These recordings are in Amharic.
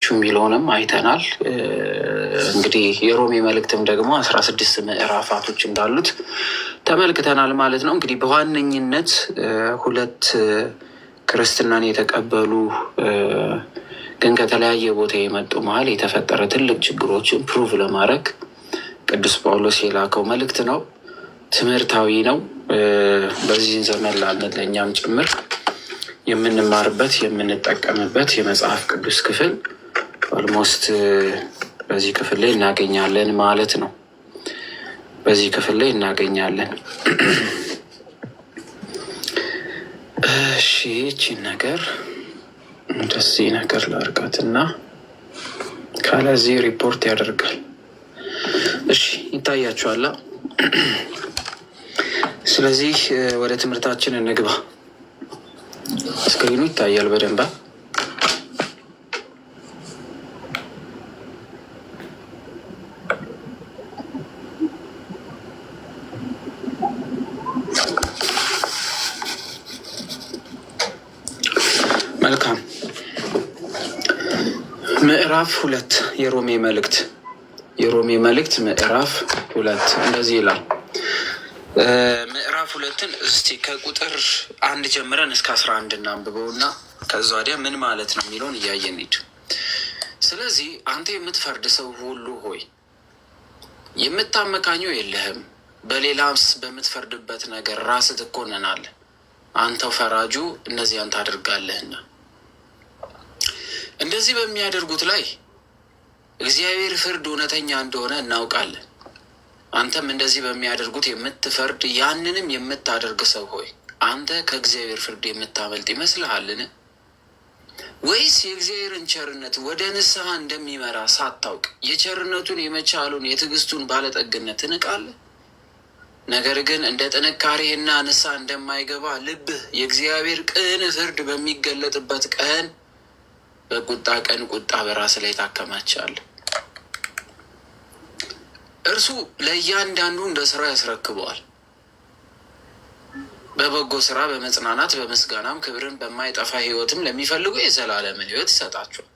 የሚለውንም አይተናል። እንግዲህ የሮሜ መልእክትም ደግሞ 16 ምዕራፋቶች እንዳሉት ተመልክተናል ማለት ነው። እንግዲህ በዋነኝነት ሁለት ክርስትናን የተቀበሉ ግን ከተለያየ ቦታ የመጡ መሀል የተፈጠረ ትልቅ ችግሮችን ፕሩቭ ለማድረግ ቅዱስ ጳውሎስ የላከው መልእክት ነው። ትምህርታዊ ነው። በዚህን ዘመን ላለን ለእኛም ጭምር የምንማርበት የምንጠቀምበት የመጽሐፍ ቅዱስ ክፍል ኦልሞስት በዚህ ክፍል ላይ እናገኛለን ማለት ነው። በዚህ ክፍል ላይ እናገኛለን። እሺ ይህቺን ነገር እንደዚህ ነገር ላርጋትና ካለዚህ ሪፖርት ያደርጋል። እሺ ይታያችኋላ። ስለዚህ ወደ ትምህርታችን እንግባ። ስክሪኑ ይታያል በደንብ። መልካም። ምዕራፍ 2 የሮሜ መልእክት ምዕራፍ 2 እንደዚህ ይላል። ምዕራፍ 2ን እስቲ ከቁጥር 1 ጀምረን እስከ 11 እናንብበው እና ከዛ ወዲያ ምን ማለት ነው የሚለውን እያየን ሂድ። ስለዚህ አንተ የምትፈርድ ሰው ሁሉ ሆይ የምታመካኘው የለህም፣ በሌላስ በምትፈርድበት ነገር ራስህ ትኮነናለህ። አንተው ፈራጁ እነዚያን ታደርጋለህና። እንደዚህ በሚያደርጉት ላይ እግዚአብሔር ፍርድ እውነተኛ እንደሆነ እናውቃለን። አንተም እንደዚህ በሚያደርጉት የምትፈርድ ያንንም የምታደርግ ሰው ሆይ አንተ ከእግዚአብሔር ፍርድ የምታመልጥ ይመስልሃልን? ወይስ የእግዚአብሔርን ቸርነት ወደ ንስሐ እንደሚመራ ሳታውቅ የቸርነቱን የመቻሉን የትዕግስቱን ባለጠግነት ትንቃለህ? ነገር ግን እንደ ጥንካሬና ንስሐ እንደማይገባ ልብህ የእግዚአብሔር ቅን ፍርድ በሚገለጥበት ቀን በቁጣ ቀን ቁጣ በራስ ላይ ታከማቻለህ። እርሱ ለእያንዳንዱ እንደ ስራው ያስረክበዋል። በበጎ ስራ በመጽናናት በምስጋናም ክብርን በማይጠፋ ሕይወትም ለሚፈልጉ የዘላለምን ሕይወት ይሰጣቸዋል።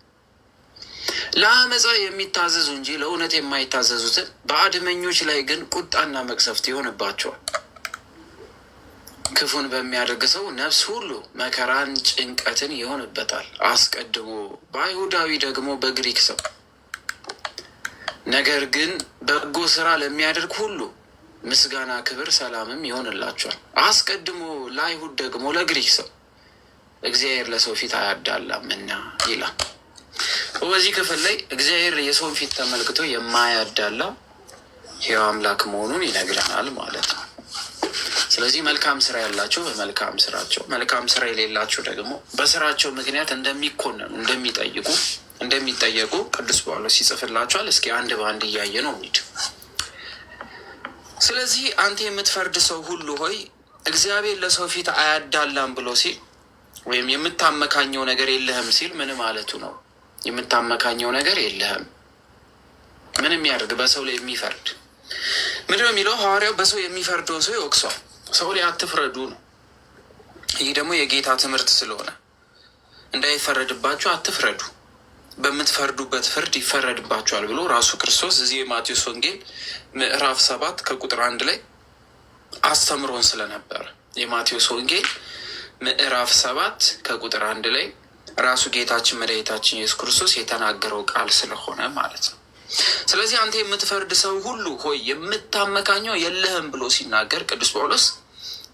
ለአመፃ የሚታዘዙ እንጂ ለእውነት የማይታዘዙትን በአድመኞች ላይ ግን ቁጣና መቅሰፍት ይሆንባቸዋል። ክፉን በሚያደርግ ሰው ነፍስ ሁሉ መከራን ጭንቀትን ይሆንበታል፣ አስቀድሞ በአይሁዳዊ ደግሞ በግሪክ ሰው። ነገር ግን በጎ ስራ ለሚያደርግ ሁሉ ምስጋና፣ ክብር፣ ሰላምም ይሆንላቸዋል፣ አስቀድሞ ለአይሁድ ደግሞ ለግሪክ ሰው። እግዚአብሔር ለሰው ፊት አያዳላምና ይላል። በዚህ ክፍል ላይ እግዚአብሔር የሰውን ፊት ተመልክቶ የማያዳላ ሕያው አምላክ መሆኑን ይነግረናል ማለት ነው። ስለዚህ መልካም ስራ ያላቸው በመልካም ስራቸው፣ መልካም ስራ የሌላቸው ደግሞ በስራቸው ምክንያት እንደሚኮነኑ እንደሚጠየቁ ቅዱስ ጳውሎስ ይጽፍላቸዋል። እስኪ አንድ በአንድ እያየ ነው እንሂድ። ስለዚህ አንተ የምትፈርድ ሰው ሁሉ ሆይ እግዚአብሔር ለሰው ፊት አያዳላም ብሎ ሲል ወይም የምታመካኘው ነገር የለህም ሲል ምን ማለቱ ነው? የምታመካኘው ነገር የለህም ምንም ያደርግ በሰው ላይ የሚፈርድ ምንድነው የሚለው ሐዋርያው? በሰው የሚፈርደውን ሰው ይወቅሷል። ሰው ላይ አትፍረዱ ነው። ይህ ደግሞ የጌታ ትምህርት ስለሆነ እንዳይፈረድባችሁ አትፍረዱ፣ በምትፈርዱበት ፍርድ ይፈረድባችኋል ብሎ ራሱ ክርስቶስ እዚህ የማቴዎስ ወንጌል ምዕራፍ 7 ከቁጥር 1 ላይ አስተምሮን ስለነበረ የማቴዎስ ወንጌል ምዕራፍ 7 ከቁጥር 1 ላይ ራሱ ጌታችን መድኃኒታችን ኢየሱስ ክርስቶስ የተናገረው ቃል ስለሆነ ማለት ነው። ስለዚህ አንተ የምትፈርድ ሰው ሁሉ ሆይ የምታመካኘው የለህም ብሎ ሲናገር ቅዱስ ጳውሎስ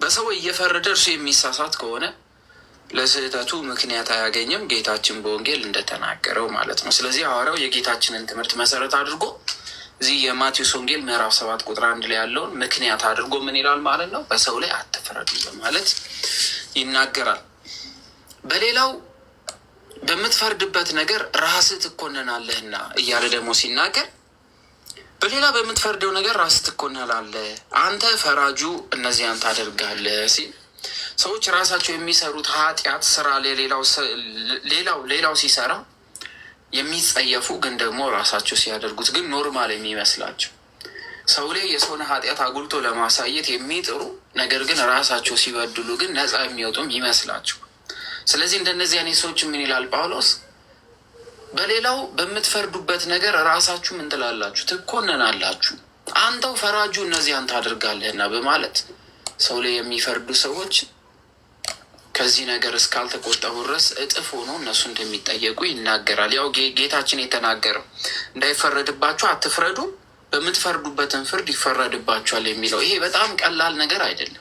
በሰው እየፈረደ እርሱ የሚሳሳት ከሆነ ለስህተቱ ምክንያት አያገኝም፣ ጌታችን በወንጌል እንደተናገረው ማለት ነው። ስለዚህ ሐዋርያው የጌታችንን ትምህርት መሰረት አድርጎ እዚህ የማቴዎስ ወንጌል ምዕራፍ 7 ቁጥር 1 ላይ ያለውን ምክንያት አድርጎ ምን ይላል ማለት ነው? በሰው ላይ አትፍረዱ በማለት ይናገራል። በሌላው በምትፈርድበት ነገር ራስህ ትኮነናለህና እያለ ደግሞ ሲናገር በሌላ በምትፈርደው ነገር ራስህ ትኮነናለህ፣ አንተ ፈራጁ እነዚያን ታደርጋለህ ሲል ሰዎች ራሳቸው የሚሰሩት ኃጢአት ስራ ሌላው ሲሰራ የሚጸየፉ ግን ደግሞ ራሳቸው ሲያደርጉት ግን ኖርማል የሚመስላቸው ሰው ላይ የሰውን ኃጢአት አጉልቶ ለማሳየት የሚጥሩ ነገር ግን ራሳቸው ሲበድሉ ግን ነፃ የሚወጡም ይመስላቸው። ስለዚህ እንደነዚህ አይነት ሰዎች ምን ይላል ጳውሎስ? በሌላው በምትፈርዱበት ነገር ራሳችሁ ምን ትላላችሁ? ትኮነናላችሁ። አንተው ፈራጁ እነዚያን ታደርጋለህና በማለት ሰው ላይ የሚፈርዱ ሰዎች ከዚህ ነገር እስካልተቆጠቡ ድረስ እጥፍ ሆኖ እነሱ እንደሚጠየቁ ይናገራል። ያው ጌታችን የተናገረው እንዳይፈረድባችሁ አትፍረዱ፣ በምትፈርዱበትን ፍርድ ይፈረድባችኋል የሚለው ይሄ በጣም ቀላል ነገር አይደለም።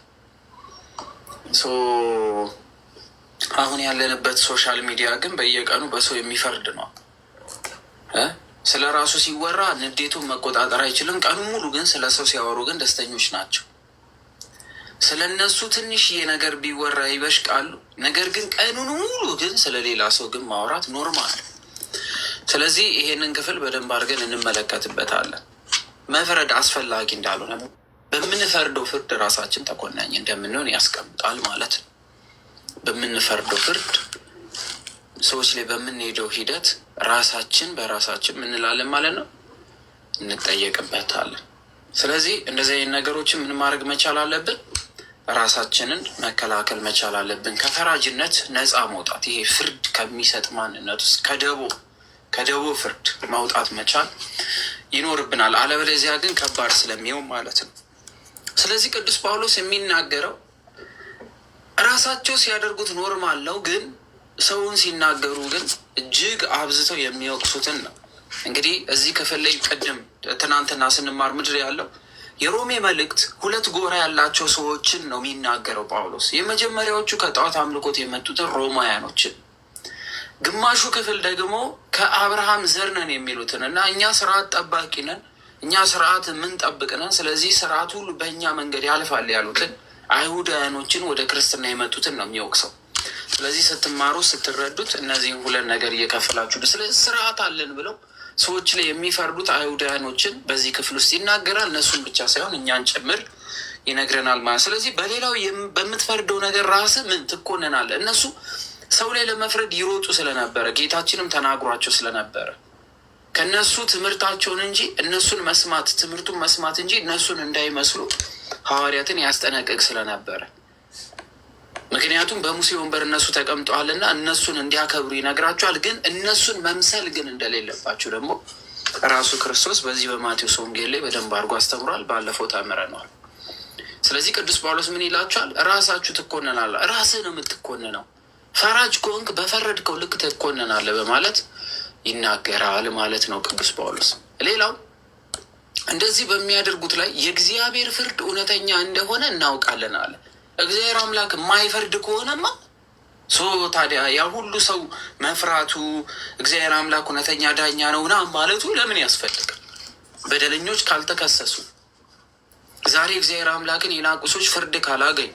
አሁን ያለንበት ሶሻል ሚዲያ ግን በየቀኑ በሰው የሚፈርድ ነው። ስለ ራሱ ሲወራ ንዴቱን መቆጣጠር አይችልም። ቀኑ ሙሉ ግን ስለ ሰው ሲያወሩ ግን ደስተኞች ናቸው። ስለ እነሱ ትንሽዬ ነገር ቢወራ ይበሽቃሉ። ነገር ግን ቀኑን ሙሉ ግን ስለ ሌላ ሰው ግን ማውራት ኖርማል። ስለዚህ ይሄንን ክፍል በደንብ አድርገን እንመለከትበታለን። መፍረድ አስፈላጊ እንዳልሆነ በምንፈርደው ፍርድ ራሳችን ተኮናኝ እንደምንሆን ያስቀምጣል ማለት ነው። በምንፈርደው ፍርድ ሰዎች ላይ በምንሄደው ሂደት ራሳችን በራሳችን ምንላለን ማለት ነው፣ እንጠየቅበታለን። ስለዚህ እንደዚህ አይነት ነገሮችን ምን ማድረግ መቻል አለብን? ራሳችንን መከላከል መቻል አለብን። ከፈራጅነት ነፃ መውጣት፣ ይሄ ፍርድ ከሚሰጥ ማንነት ውስጥ ከደቦ ፍርድ መውጣት መቻል ይኖርብናል። አለበለዚያ ግን ከባድ ስለሚሆን ማለት ነው። ስለዚህ ቅዱስ ጳውሎስ የሚናገረው ራሳቸው ሲያደርጉት ኖርማል ነው፣ ግን ሰውን ሲናገሩ ግን እጅግ አብዝተው የሚወቅሱትን ነው። እንግዲህ እዚህ ክፍል ላይ ቅድም ትናንትና ስንማር ምድር ያለው የሮሜ መልእክት ሁለት ጎራ ያላቸው ሰዎችን ነው የሚናገረው ጳውሎስ። የመጀመሪያዎቹ ከጣዖት አምልኮት የመጡትን ሮማውያኖችን፣ ግማሹ ክፍል ደግሞ ከአብርሃም ዘር ነን የሚሉትን እና እኛ ስርዓት ጠባቂ ነን፣ እኛ ስርዓት የምንጠብቅ ነን፣ ስለዚህ ስርዓት ሁሉ በእኛ መንገድ ያልፋል ያሉትን አይሁዳውያኖችን ወደ ክርስትና የመጡትን ነው የሚወቅሰው። ስለዚህ ስትማሩ ስትረዱት እነዚህን ሁለት ነገር እየከፈላችሁ ስለዚህ ስርዓት አለን ብለው ሰዎች ላይ የሚፈርዱት አይሁዳውያኖችን በዚህ ክፍል ውስጥ ይናገራል። እነሱን ብቻ ሳይሆን እኛን ጭምር ይነግረናል ማለት። ስለዚህ በሌላው በምትፈርደው ነገር ራስህ ምን ትኮነናለህ? እነሱ ሰው ላይ ለመፍረድ ይሮጡ ስለነበረ ጌታችንም ተናግሯቸው ስለነበረ ከእነሱ ትምህርታቸውን እንጂ እነሱን መስማት ትምህርቱን መስማት እንጂ እነሱን እንዳይመስሉ ሐዋርያትን ያስጠነቅቅ ስለነበረ፣ ምክንያቱም በሙሴ ወንበር እነሱ ተቀምጠዋልና እነሱን እንዲያከብሩ ይነግራቸዋል። ግን እነሱን መምሰል ግን እንደሌለባቸው ደግሞ ራሱ ክርስቶስ በዚህ በማቴዎስ ወንጌል ላይ በደንብ አድርጎ አስተምሯል። ባለፈው ተምረነዋል። ስለዚህ ቅዱስ ጳውሎስ ምን ይላቸዋል? ራሳችሁ ትኮነናለ። ራስህ ነው የምትኮንነው። ፈራጅ ከሆንክ በፈረድከው ልክ ትኮነናለህ በማለት ይናገራል ማለት ነው ቅዱስ ጳውሎስ። ሌላው እንደዚህ በሚያደርጉት ላይ የእግዚአብሔር ፍርድ እውነተኛ እንደሆነ እናውቃለን አለ። እግዚአብሔር አምላክ የማይፈርድ ከሆነማ ታዲያ ያ ሁሉ ሰው መፍራቱ እግዚአብሔር አምላክ እውነተኛ ዳኛ ነው ና ማለቱ ለምን ያስፈልጋል? በደለኞች ካልተከሰሱ፣ ዛሬ እግዚአብሔር አምላክን የናቁ ሰዎች ፍርድ ካላገኙ፣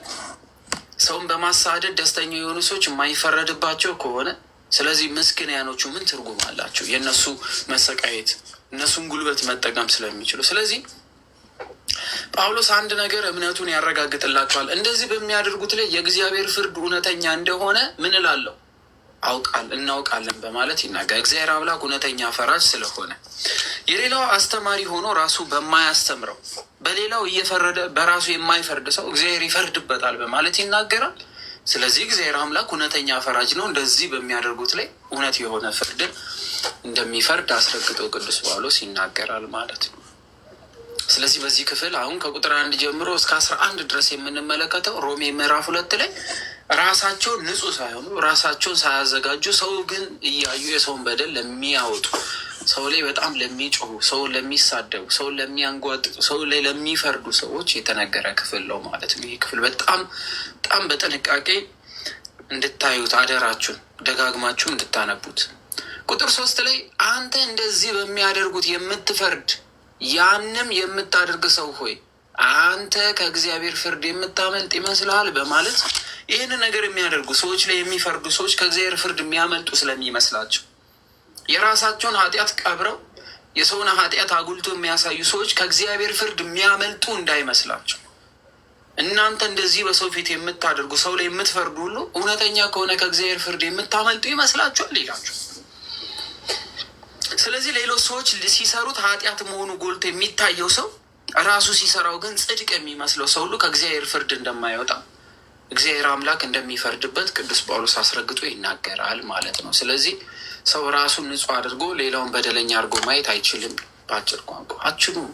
ሰውን በማሳደድ ደስተኛ የሆኑ ሰዎች የማይፈረድባቸው ከሆነ ስለዚህ ምስኪናኖቹ ምን ትርጉም አላቸው? የእነሱ መሰቃየት እነሱን ጉልበት መጠቀም ስለሚችሉ። ስለዚህ ጳውሎስ አንድ ነገር እምነቱን ያረጋግጥላቸዋል። እንደዚህ በሚያደርጉት ላይ የእግዚአብሔር ፍርድ እውነተኛ እንደሆነ ምን እላለሁ እናውቃለን በማለት ይናገራል። እግዚአብሔር አምላክ እውነተኛ ፈራጅ ስለሆነ የሌላው አስተማሪ ሆኖ ራሱ በማያስተምረው በሌላው እየፈረደ በራሱ የማይፈርድ ሰው እግዚአብሔር ይፈርድበታል በማለት ይናገራል። ስለዚህ እግዚአብሔር አምላክ እውነተኛ ፈራጅ ነው። እንደዚህ በሚያደርጉት ላይ እውነት የሆነ ፍርድን እንደሚፈርድ አስረግጦ ቅዱስ ጳውሎስ ይናገራል ማለት ነው። ስለዚህ በዚህ ክፍል አሁን ከቁጥር 1 ጀምሮ እስከ 11 ድረስ የምንመለከተው ሮሜ ምዕራፍ 2 ላይ ራሳቸውን ንጹሕ ሳይሆኑ ራሳቸውን ሳያዘጋጁ ሰው ግን እያዩ የሰውን በደል ለሚያወጡ፣ ሰው ላይ በጣም ለሚጮሁ፣ ሰውን ለሚሳደቡ፣ ሰውን ለሚያንጓጥጡ፣ ሰው ላይ ለሚፈርዱ ሰዎች የተነገረ ክፍል ነው ማለት ነው። ይህ ክፍል በጣም በጥንቃቄ እንድታዩት አደራችሁን፣ ደጋግማችሁ እንድታነቡት። ቁጥር 3 ላይ አንተ እንደዚህ በሚያደርጉት የምትፈርድ ያንም የምታደርግ ሰው ሆይ አንተ ከእግዚአብሔር ፍርድ የምታመልጥ ይመስልሃል በማለት ይህን ነገር የሚያደርጉ ሰዎች ላይ የሚፈርዱ ሰዎች ከእግዚአብሔር ፍርድ የሚያመልጡ ስለሚመስላቸው የራሳቸውን ኃጢአት ቀብረው የሰውን ኃጢአት አጉልቶ የሚያሳዩ ሰዎች ከእግዚአብሔር ፍርድ የሚያመልጡ እንዳይመስላቸው። እናንተ እንደዚህ በሰው ፊት የምታደርጉ ሰው ላይ የምትፈርዱ ሁሉ እውነተኛ ከሆነ ከእግዚአብሔር ፍርድ የምታመልጡ ይመስላችኋል ይላቸው። ስለዚህ ሌሎች ሰዎች ሲሰሩት ኃጢአት መሆኑ ጎልቶ የሚታየው ሰው ራሱ ሲሰራው ግን ጽድቅ የሚመስለው ሰው ሁሉ ከእግዚአብሔር ፍርድ እንደማይወጣ እግዚአብሔር አምላክ እንደሚፈርድበት ቅዱስ ጳውሎስ አስረግጦ ይናገራል ማለት ነው። ስለዚህ ሰው ራሱን ንጹሕ አድርጎ ሌላውን በደለኛ አድርጎ ማየት አይችልም። በአጭር ቋንቋ አችሉም።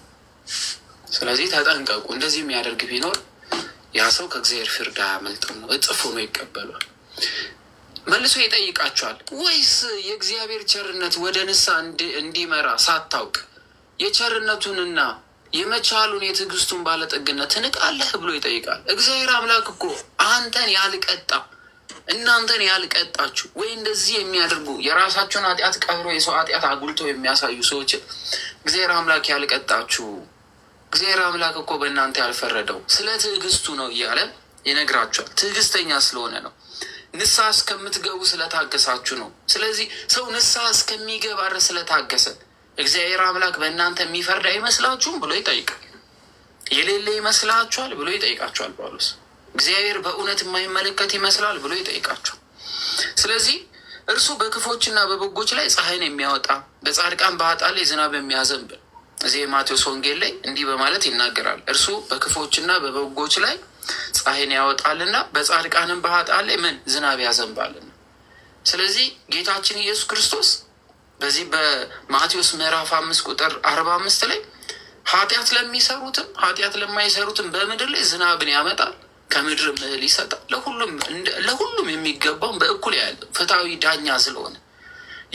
ስለዚህ ተጠንቀቁ። እንደዚህ የሚያደርግ ቢኖር ያ ሰው ከእግዚአብሔር ፍርድ አያመልጥም ነው፣ እጥፍ ሆኖ ይቀበሏል። መልሶ ይጠይቃቸዋል። ወይስ የእግዚአብሔር ቸርነት ወደ ንስሐ እንዲመራ ሳታውቅ የቸርነቱንና የመቻሉን የትዕግስቱን ባለጠግነት ትንቃለህ ብሎ ይጠይቃል። እግዚአብሔር አምላክ እኮ አንተን ያልቀጣ እናንተን ያልቀጣችሁ ወይ እንደዚህ የሚያደርጉ የራሳቸውን ኃጢአት ቀብሮ የሰው ኃጢአት አጉልተው የሚያሳዩ ሰዎችን እግዚአብሔር አምላክ ያልቀጣችሁ፣ እግዚአብሔር አምላክ እኮ በእናንተ ያልፈረደው ስለ ትዕግስቱ ነው እያለ ይነግራቸዋል። ትዕግስተኛ ስለሆነ ነው። ንስሐ እስከምትገቡ ስለታገሳችሁ ነው። ስለዚህ ሰው ንስሐ እስከሚገባ ድረስ ስለታገሰ እግዚአብሔር አምላክ በእናንተ የሚፈርድ አይመስላችሁም ብሎ ይጠይቃል። የሌለ ይመስላችኋል ብሎ ይጠይቃቸዋል ጳውሎስ። እግዚአብሔር በእውነት የማይመለከት ይመስላል ብሎ ይጠይቃቸዋል። ስለዚህ እርሱ በክፎችና በበጎች ላይ ፀሐይን የሚያወጣ በጻድቃን በኃጥአን ላይ ዝናብ የሚያዘንብ። እዚህ የማቴዎስ ወንጌል ላይ እንዲህ በማለት ይናገራል። እርሱ በክፎችና በበጎች ላይ ፀሐይን ያወጣልና በጻድቃንም በኃጥአን ላይ ምን ዝናብ ያዘንባልና። ስለዚህ ጌታችን ኢየሱስ ክርስቶስ በዚህ በማቴዎስ ምዕራፍ 5 ቁጥር 45 ላይ ኃጢአት ለሚሰሩትም ኃጢአት ለማይሰሩትም በምድር ላይ ዝናብን ያመጣል፣ ከምድር እህል ይሰጣል። ለሁሉም የሚገባውን በእኩል ያለ ፍትሐዊ ዳኛ ስለሆነ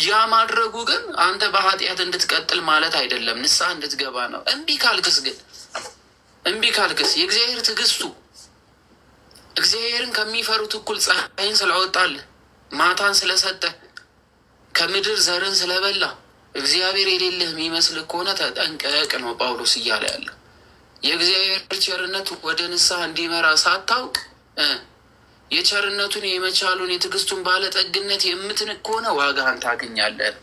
ያ ማድረጉ ግን አንተ በኃጢአት እንድትቀጥል ማለት አይደለም፣ ንስሐ እንድትገባ ነው። እምቢ ካልክስ የእግዚአብሔር ትዕግስቱ እግዚአብሔርን ከሚፈሩት እኩል ፀሐይን ስላወጣልህ ማታን ስለሰጠህ ከምድር ዘርን ስለበላ እግዚአብሔር የሌለህ የሚመስል ከሆነ ተጠንቀቅ ነው ጳውሎስ እያለ ያለው። የእግዚአብሔር ቸርነት ወደ ንስሐ እንዲመራ ሳታውቅ የቸርነቱን የመቻሉን የትዕግስቱን ባለጠግነት የምትንቅ ከሆነ ዋጋህን ታገኛለህ።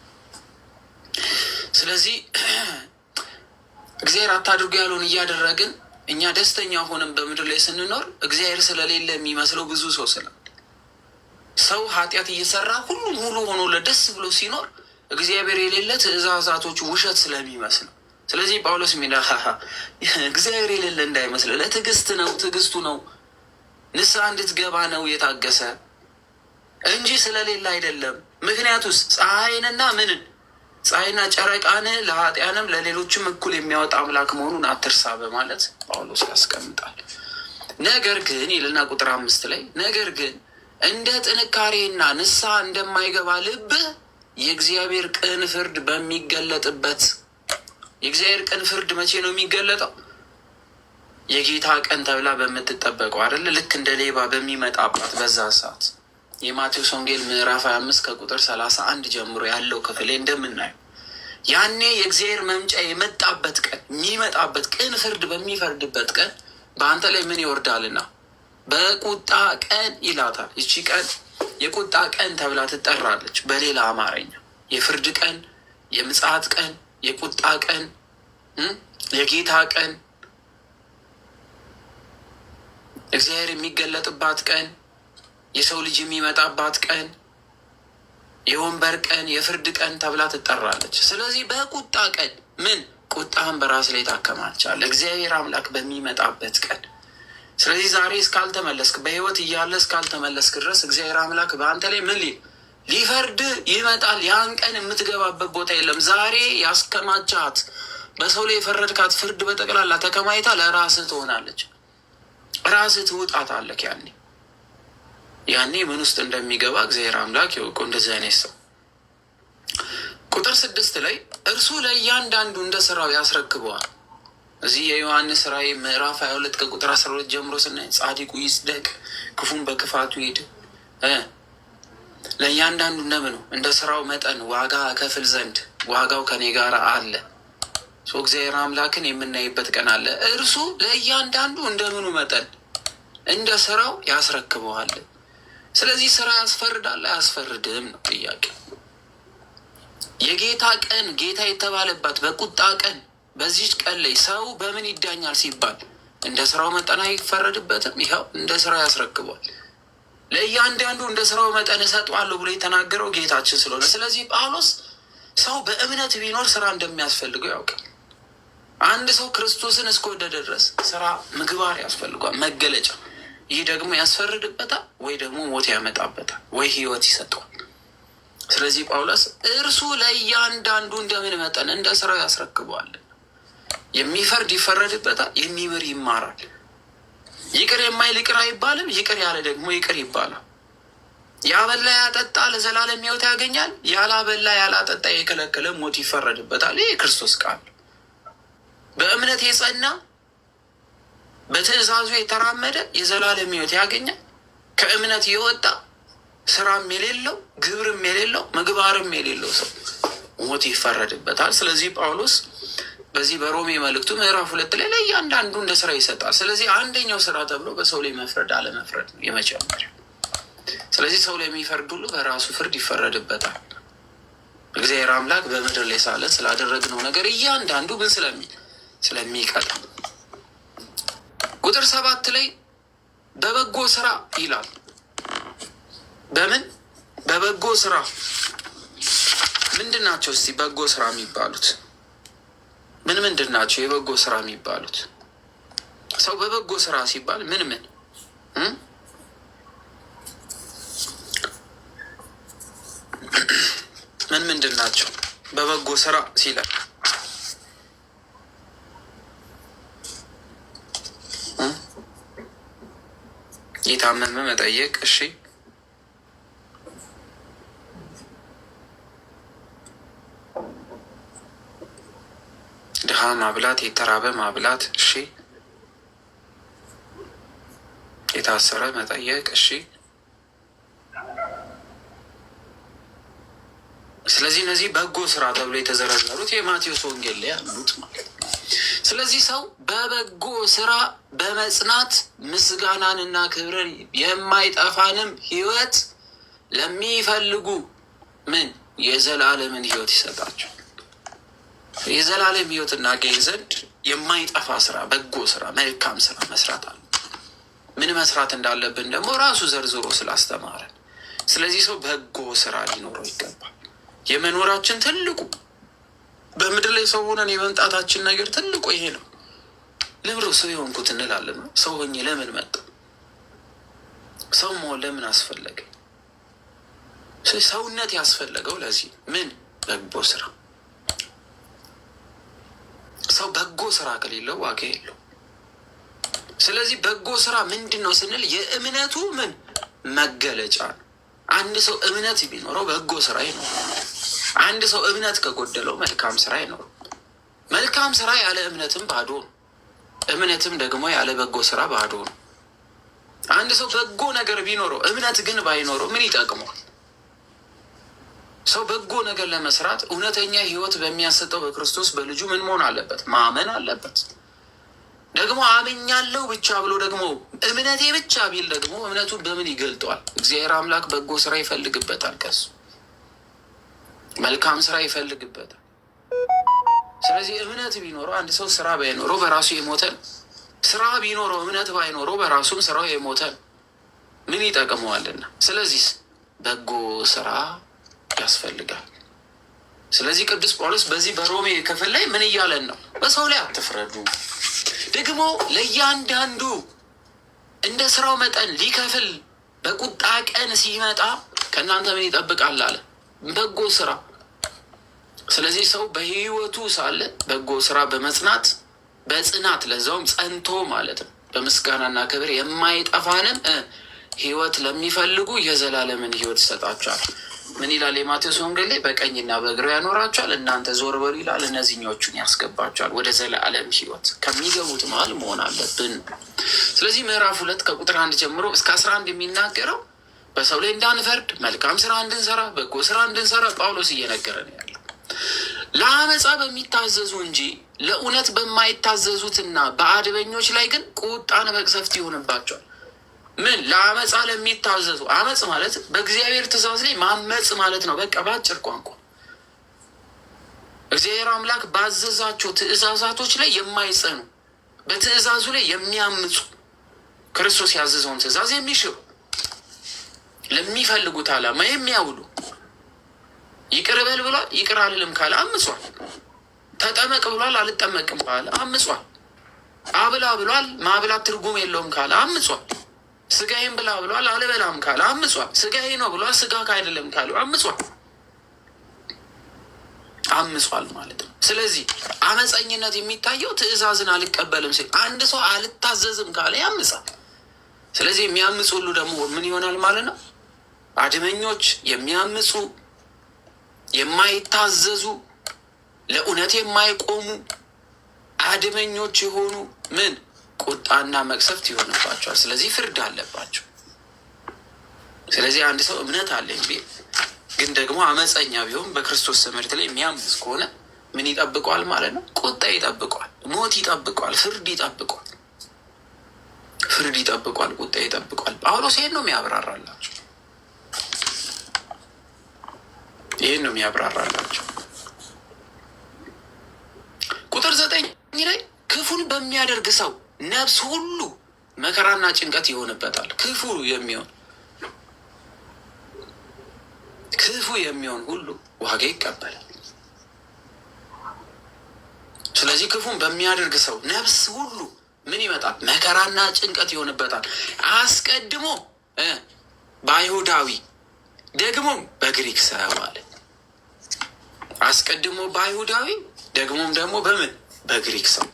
ስለዚህ እግዚአብሔር አታድርጉ ያለውን እያደረግን እኛ ደስተኛ ሆነን በምድር ላይ ስንኖር እግዚአብሔር ስለሌለ የሚመስለው ብዙ ሰው ስላለ ሰው ኃጢአት እየሰራ ሁሉም ሙሉ ሆኖ ለደስ ብሎ ሲኖር እግዚአብሔር የሌለ ትእዛዛቶቹ ውሸት ስለሚመስል፣ ስለዚህ ጳውሎስ ሚና እግዚአብሔር የሌለ እንዳይመስል ለትዕግስት ነው፣ ትዕግስቱ ነው ንስሐ እንድትገባ ነው የታገሰ እንጂ ስለሌለ አይደለም። ምክንያቱስ ፀሐይንና ፀሐይና ጨረቃን ለኃጢአንም ለሌሎችም እኩል የሚያወጣ አምላክ መሆኑን አትርሳ በማለት ጳውሎስ ያስቀምጣል። ነገር ግን ይልና ቁጥር 5 ላይ ነገር ግን እንደ ጥንካሬና ንስሐ እንደማይገባ ልብ የእግዚአብሔር ቅን ፍርድ በሚገለጥበት። የእግዚአብሔር ቅን ፍርድ መቼ ነው የሚገለጠው? የጌታ ቀን ተብላ በምትጠበቀው አይደለ? ልክ እንደ ሌባ በሚመጣባት በዛ ሰዓት የማቴዎስ ወንጌል ምዕራፍ 25 ከቁጥር 31 ጀምሮ ያለው ክፍል እንደምናየው ያኔ የእግዚአብሔር መምጫ የመጣበት ቀን የሚመጣበት ቅን ፍርድ በሚፈርድበት ቀን በአንተ ላይ ምን ይወርዳልና በቁጣ ቀን ይላታል። ይቺ ቀን የቁጣ ቀን ተብላ ትጠራለች። በሌላ አማርኛ የፍርድ ቀን፣ የምጽአት ቀን፣ የቁጣ ቀን፣ የጌታ ቀን፣ እግዚአብሔር የሚገለጥባት ቀን፣ የሰው ልጅ የሚመጣባት ቀን፣ የወንበር ቀን፣ የፍርድ ቀን ተብላ ትጠራለች። ስለዚህ በቁጣ ቀን ቁጣህን በራስ ላይ ታከማቻለህ እግዚአብሔር አምላክ በሚመጣበት ቀን። ስለዚህ ዛሬ እስካልተመለስክ በህይወት እያለ እስካልተመለስክ ድረስ እግዚአብሔር አምላክ በአንተ ላይ ሊፈርድ ይመጣል። ያን ቀን የምትገባበት ቦታ የለም። ዛሬ ያስከማቻት በሰው ላይ የፈረድካት ፍርድ በጠቅላላ ተከማይታ ለራስህ ትሆናለች። ራስህ ትውጣታለህ። ያኔ ምን ውስጥ እንደሚገባ እግዚአብሔር አምላክ ያውቀው። እንደዚህ አይነት ሰው ቁጥር 6 ላይ እርሱ ለእያንዳንዱ እንደ ስራው ያስረክበዋል። እዚህ የዮሐንስ ራእይ ምዕራፍ 22 ከቁጥር 12 ጀምሮ ስናይ ጻድቁ ይጽደቅ፣ ክፉን በክፋቱ ሂድ፣ ለእያንዳንዱ እንደምኑ እንደ ስራው መጠን ዋጋ ከፍል ዘንድ ዋጋው ከኔ ጋር አለ። እግዚአብሔር አምላክን የምናይበት ቀን አለ። እርሱ ለእያንዳንዱ እንደምኑ መጠን እንደ ስራው ያስረክበዋል። ስለዚህ ስራ ያስፈርዳል አያስፈርድም ነው ጥያቄ። የጌታ ቀን ጌታ የተባለባት በቁጣ ቀን በዚች ቀን ላይ ሰው በምን ይዳኛል ሲባል እንደ ስራው መጠን አይፈረድበትም። ይኸው እንደ ስራው ያስረክቧል። ለእያንዳንዱ እንደ ስራው መጠን እሰጠዋለሁ ብሎ የተናገረው ጌታችን ስለሆነ፣ ስለዚህ ጳውሎስ ሰው በእምነት ቢኖር ስራ እንደሚያስፈልገው ያውቃል። አንድ ሰው ክርስቶስን እስከወደደ ድረስ ስራ ምግባር ያስፈልጓል፣ መገለጫ። ይህ ደግሞ ያስፈርድበታል ወይ ደግሞ ሞት ያመጣበታል ወይ ህይወት ይሰጠዋል። ስለዚህ ጳውሎስ እርሱ ለእያንዳንዱ እንደምን መጠን እንደ ስራው ያስረክበዋል። የሚፈርድ ይፈረድበታል፣ የሚምር ይማራል። ይቅር የማይል ይቅር አይባልም፣ ይቅር ያለ ደግሞ ይቅር ይባላል። ያበላ ያጠጣ ለዘላለም ሕይወት ያገኛል፣ ያላበላ ያላጠጣ የከለከለ ሞት ይፈረድበታል። ይህ የክርስቶስ ቃል። በእምነት የጸና በትእዛዙ የተራመደ የዘላለም ሕይወት ያገኛል። ከእምነት የወጣ ስራም የሌለው ግብርም የሌለው ምግባርም የሌለው ሰው ሞት ይፈረድበታል። ስለዚህ ጳውሎስ በዚህ በሮሜ መልእክቱ ምዕራፍ 2 ላይ ለእያንዳንዱ እንደ ስራ ይሰጣል። ስለዚህ አንደኛው ስራ ተብሎ በሰው ላይ መፍረድ አለመፍረድ ነው የመጀመሪያው። ስለዚህ ሰው ላይ የሚፈርድ ሁሉ በራሱ ፍርድ ይፈረድበታል። እግዚአብሔር አምላክ በምድር ላይ ሳለን ስላደረግነው ነገር እያንዳንዱ ምን ስለሚቀጣ ቁጥር 7 ላይ በበጎ ስራ ይላል። በምን በበጎ ስራ ምንድን ናቸው? እስቲ በጎ ስራ የሚባሉት ምንድን ናቸው? የበጎ ስራ የሚባሉት ሰው በበጎ ስራ ሲባል ምንድን ናቸው? በበጎ ስራ ሲላል የታመመ መጠየቅ፣ እሺ፣ ድሃ ማብላት፣ የተራበ ማብላት፣ እሺ፣ የታሰረ መጠየቅ፣ እሺ። ስለዚህ እነዚህ በጎ ስራ ተብሎ የተዘረዘሩት የማቴዎስ ወንጌል ላይ ያሉት ማለት ነው። ስለዚህ ሰው በበጎ ስራ በመጽናት ምስጋናንና ክብርን የማይጠፋንም ሕይወት ለሚፈልጉ የዘላለምን ሕይወት ይሰጣቸው። የዘላለም ሕይወት እናገኝ ዘንድ የማይጠፋ ስራ፣ በጎ ስራ፣ መልካም ስራ መስራት አለ። ምን መስራት እንዳለብን ደግሞ ራሱ ዘርዝሮ ስላስተማረን፣ ስለዚህ ሰው በጎ ስራ ሊኖረው ይገባል። የመኖራችን ትልቁ በምድር ላይ ሰው ሆነን የመምጣታችን ነገር ትልቁ ይሄ ነው። ለምሮ ሰው የሆንኩት እንላለን። ሰው ሆኜ ለምን መጣ? ሰው መሆን ለምን አስፈለገ? ሰውነት ያስፈለገው ለዚህ በጎ ስራ። ሰው በጎ ስራ ከሌለው ዋጋ የለው። ስለዚህ በጎ ስራ ምንድን ነው ስንል የእምነቱ መገለጫ ነው። አንድ ሰው እምነት ቢኖረው በጎ ስራ ይኖረው። አንድ ሰው እምነት ከጎደለው መልካም ስራ አይኖርም። መልካም ስራ ያለ እምነትም ባዶ ነው። እምነትም ደግሞ ያለ በጎ ስራ ባዶ ነው። አንድ ሰው በጎ ነገር ቢኖረው እምነት ግን ባይኖረው ምን ይጠቅመዋል? ሰው በጎ ነገር ለመስራት እውነተኛ ሕይወት በሚያሰጠው በክርስቶስ በልጁ መሆን አለበት? ማመን አለበት። ደግሞ አምኛለሁ ብቻ ብሎ ደግሞ እምነቴ ብቻ ቢል ደግሞ እምነቱን በምን ይገልጠዋል? እግዚአብሔር አምላክ በጎ ስራ ይፈልግበታል። ከሱ መልካም ስራ ይፈልግበታል። ስለዚህ እምነት ቢኖረው አንድ ሰው ስራ ባይኖረው በራሱ የሞተ ነው። ስራ ቢኖረው እምነት ባይኖረው በራሱም ስራው የሞተ ነው። ምን ይጠቅመዋልና? ስለዚህ በጎ ስራ ያስፈልጋል። ስለዚህ ቅዱስ ጳውሎስ በዚህ በሮሜ ክፍል ላይ ምን እያለን ነው? በሰው ላይ አትፍረዱ፣ ደግሞ ለእያንዳንዱ እንደ ስራው መጠን ሊከፍል በቁጣ ቀን ሲመጣ ከእናንተ ምን ይጠብቃል አለ? በጎ ስራ። ስለዚህ ሰው በህይወቱ ሳለ በጎ ስራ በጽናት ለዛውም ጸንቶ ማለት ነው በምስጋናና ክብር የማይጠፋንም ህይወት ለሚፈልጉ የዘላለምን ህይወት ይሰጣቸዋል። ምን ይላል የማቴዎስ ወንጌል ላይ? በቀኝና በግራ ያኖራቸዋል፣ እናንተ ዞር በሉ ይላል፣ እነዚህኞቹን ያስገባቸዋል ወደ ዘላለም ህይወት። ከሚገቡት መሀል መሆን አለብን። ስለዚህ ምዕራፍ 2 ከቁጥር 1 ጀምሮ እስከ 11 የሚናገረው በሰው ላይ እንዳንፈርድ፣ መልካም ስራ እንድንሰራ፣ በጎ ስራ እንድንሰራ ጳውሎስ እየነገረ ነው ያለው። ለአመፃ በሚታዘዙ እንጂ ለእውነት በማይታዘዙትና በአድበኞች ላይ ግን ቁጣን መቅሰፍት ይሆንባቸዋል። ለአመፃ ለሚታዘዙ፣ አመፅ ማለት በእግዚአብሔር ትእዛዝ ላይ ማመፅ ማለት ነው። በቃ በአጭር ቋንቋ እግዚአብሔር አምላክ ባዘዛቸው ትእዛዛቶች ላይ የማይጸኑ፣ በትእዛዙ ላይ የሚያምፁ፣ ክርስቶስ ያዘዘውን ትእዛዝ የሚሽሩ፣ ለሚፈልጉት ዓላማ የሚያውሉ፣ ይቅር በል ብሏል፣ ይቅር አልልም ካለ አምጿል። ተጠመቅ ብሏል፣ አልጠመቅም ካለ አምጿል። አብላ ብሏል፣ ማብላት ትርጉም የለውም ካለ አምጿል። ስጋዬን ብላ ብሏል፣ አልበላም ካለ አምጿል። ስጋዬ ነው ብሏል፣ ስጋ አይደለም ካለ አምጿል። አምጿል ማለት ነው። ስለዚህ አመፀኝነት የሚታየው ትእዛዝን አልቀበልም ሲል፣ አንድ ሰው አልታዘዝም ካለ ያምጻል። ስለዚህ የሚያምፁ ሁሉ ደግሞ ምን ይሆናል ማለት ነው? አድመኞች፣ የሚያምፁ፣ የማይታዘዙ፣ ለእውነት የማይቆሙ አድመኞች የሆኑ ምን ቁጣና መቅሰፍት ይሆንባቸዋል። ስለዚህ ፍርድ አለባቸው። ስለዚህ አንድ ሰው እምነት አለኝ ቢል ግን ደግሞ አመፀኛ ቢሆን በክርስቶስ ትምህርት ላይ የሚያምፅ ከሆነ ምን ይጠብቀዋል ማለት ነው? ቁጣ ይጠብቀዋል፣ ሞት ይጠብቀዋል፣ ፍርድ ይጠብቀዋል፣ ፍርድ ይጠብቀዋል፣ ቁጣ ይጠብቀዋል። ጳውሎስ ይህን ነው የሚያብራራላቸው፣ ይህን ነው የሚያብራራላቸው። ቁጥር 9 ላይ ክፉን በሚያደርግ ሰው ነፍስ ሁሉ መከራና ጭንቀት ይሆንበታል። ክፉ የሚሆን ሁሉ ዋጋ ይቀበላል። ስለዚህ ክፉን በሚያደርግ ሰው ነፍስ ሁሉ ምን ይመጣል? መከራና ጭንቀት ይሆንበታል። አስቀድሞ በአይሁዳዊ ደግሞም በግሪክ ሰው አለ። አስቀድሞ በአይሁዳዊ ደግሞም ደግሞ በምን በግሪክ ሰው።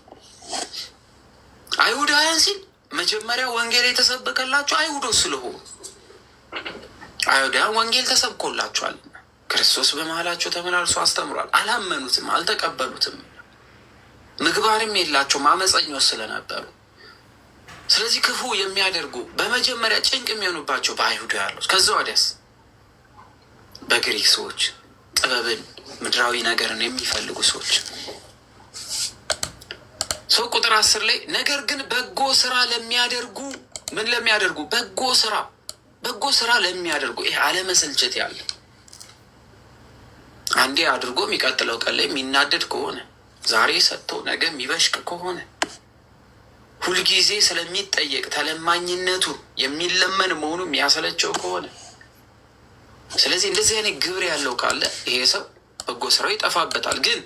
አይሁዳውያን ሲል መጀመሪያ ወንጌል የተሰበከላቸው አይሁዶች ስለሆኑ አይሁዳውያን ወንጌል ተሰብኮላቸዋል። ክርስቶስ በመሃላቸው ተመላልሶ አስተምሯል። አላመኑትም፣ አልተቀበሉትም። ምግባርም የላቸውም፣ አመፀኞች ስለነበሩ። ስለዚህ ክፉ የሚያደርጉ በመጀመሪያ ጭንቅ የሚሆኑባቸው በአይሁድ ያሉት፣ ከዛ ወዲያስ በግሪክ ሰዎች፣ ጥበብን ምድራዊ ነገርን የሚፈልጉ ሰዎች። ሰው ቁጥር 10 ላይ ነገር ግን በጎ ስራ ለሚያደርጉ ምን ለሚያደርጉ በጎ ስራ ለሚያደርጉ፣ ይሄ አለመሰልቸት ያለ አንዴ አድርጎ የሚቀጥለው ቀን ላይ የሚናደድ ከሆነ፣ ዛሬ ሰጥቶ ነገ የሚበሽቅ ከሆነ፣ ሁልጊዜ ስለሚጠየቅ ተለማኝነቱ የሚለመን መሆኑ የሚያሰለቸው ከሆነ፣ ስለዚህ እንደዚህ አይነት ግብር ያለው ካለ ይሄ ሰው በጎ ስራው ይጠፋበታል። ግን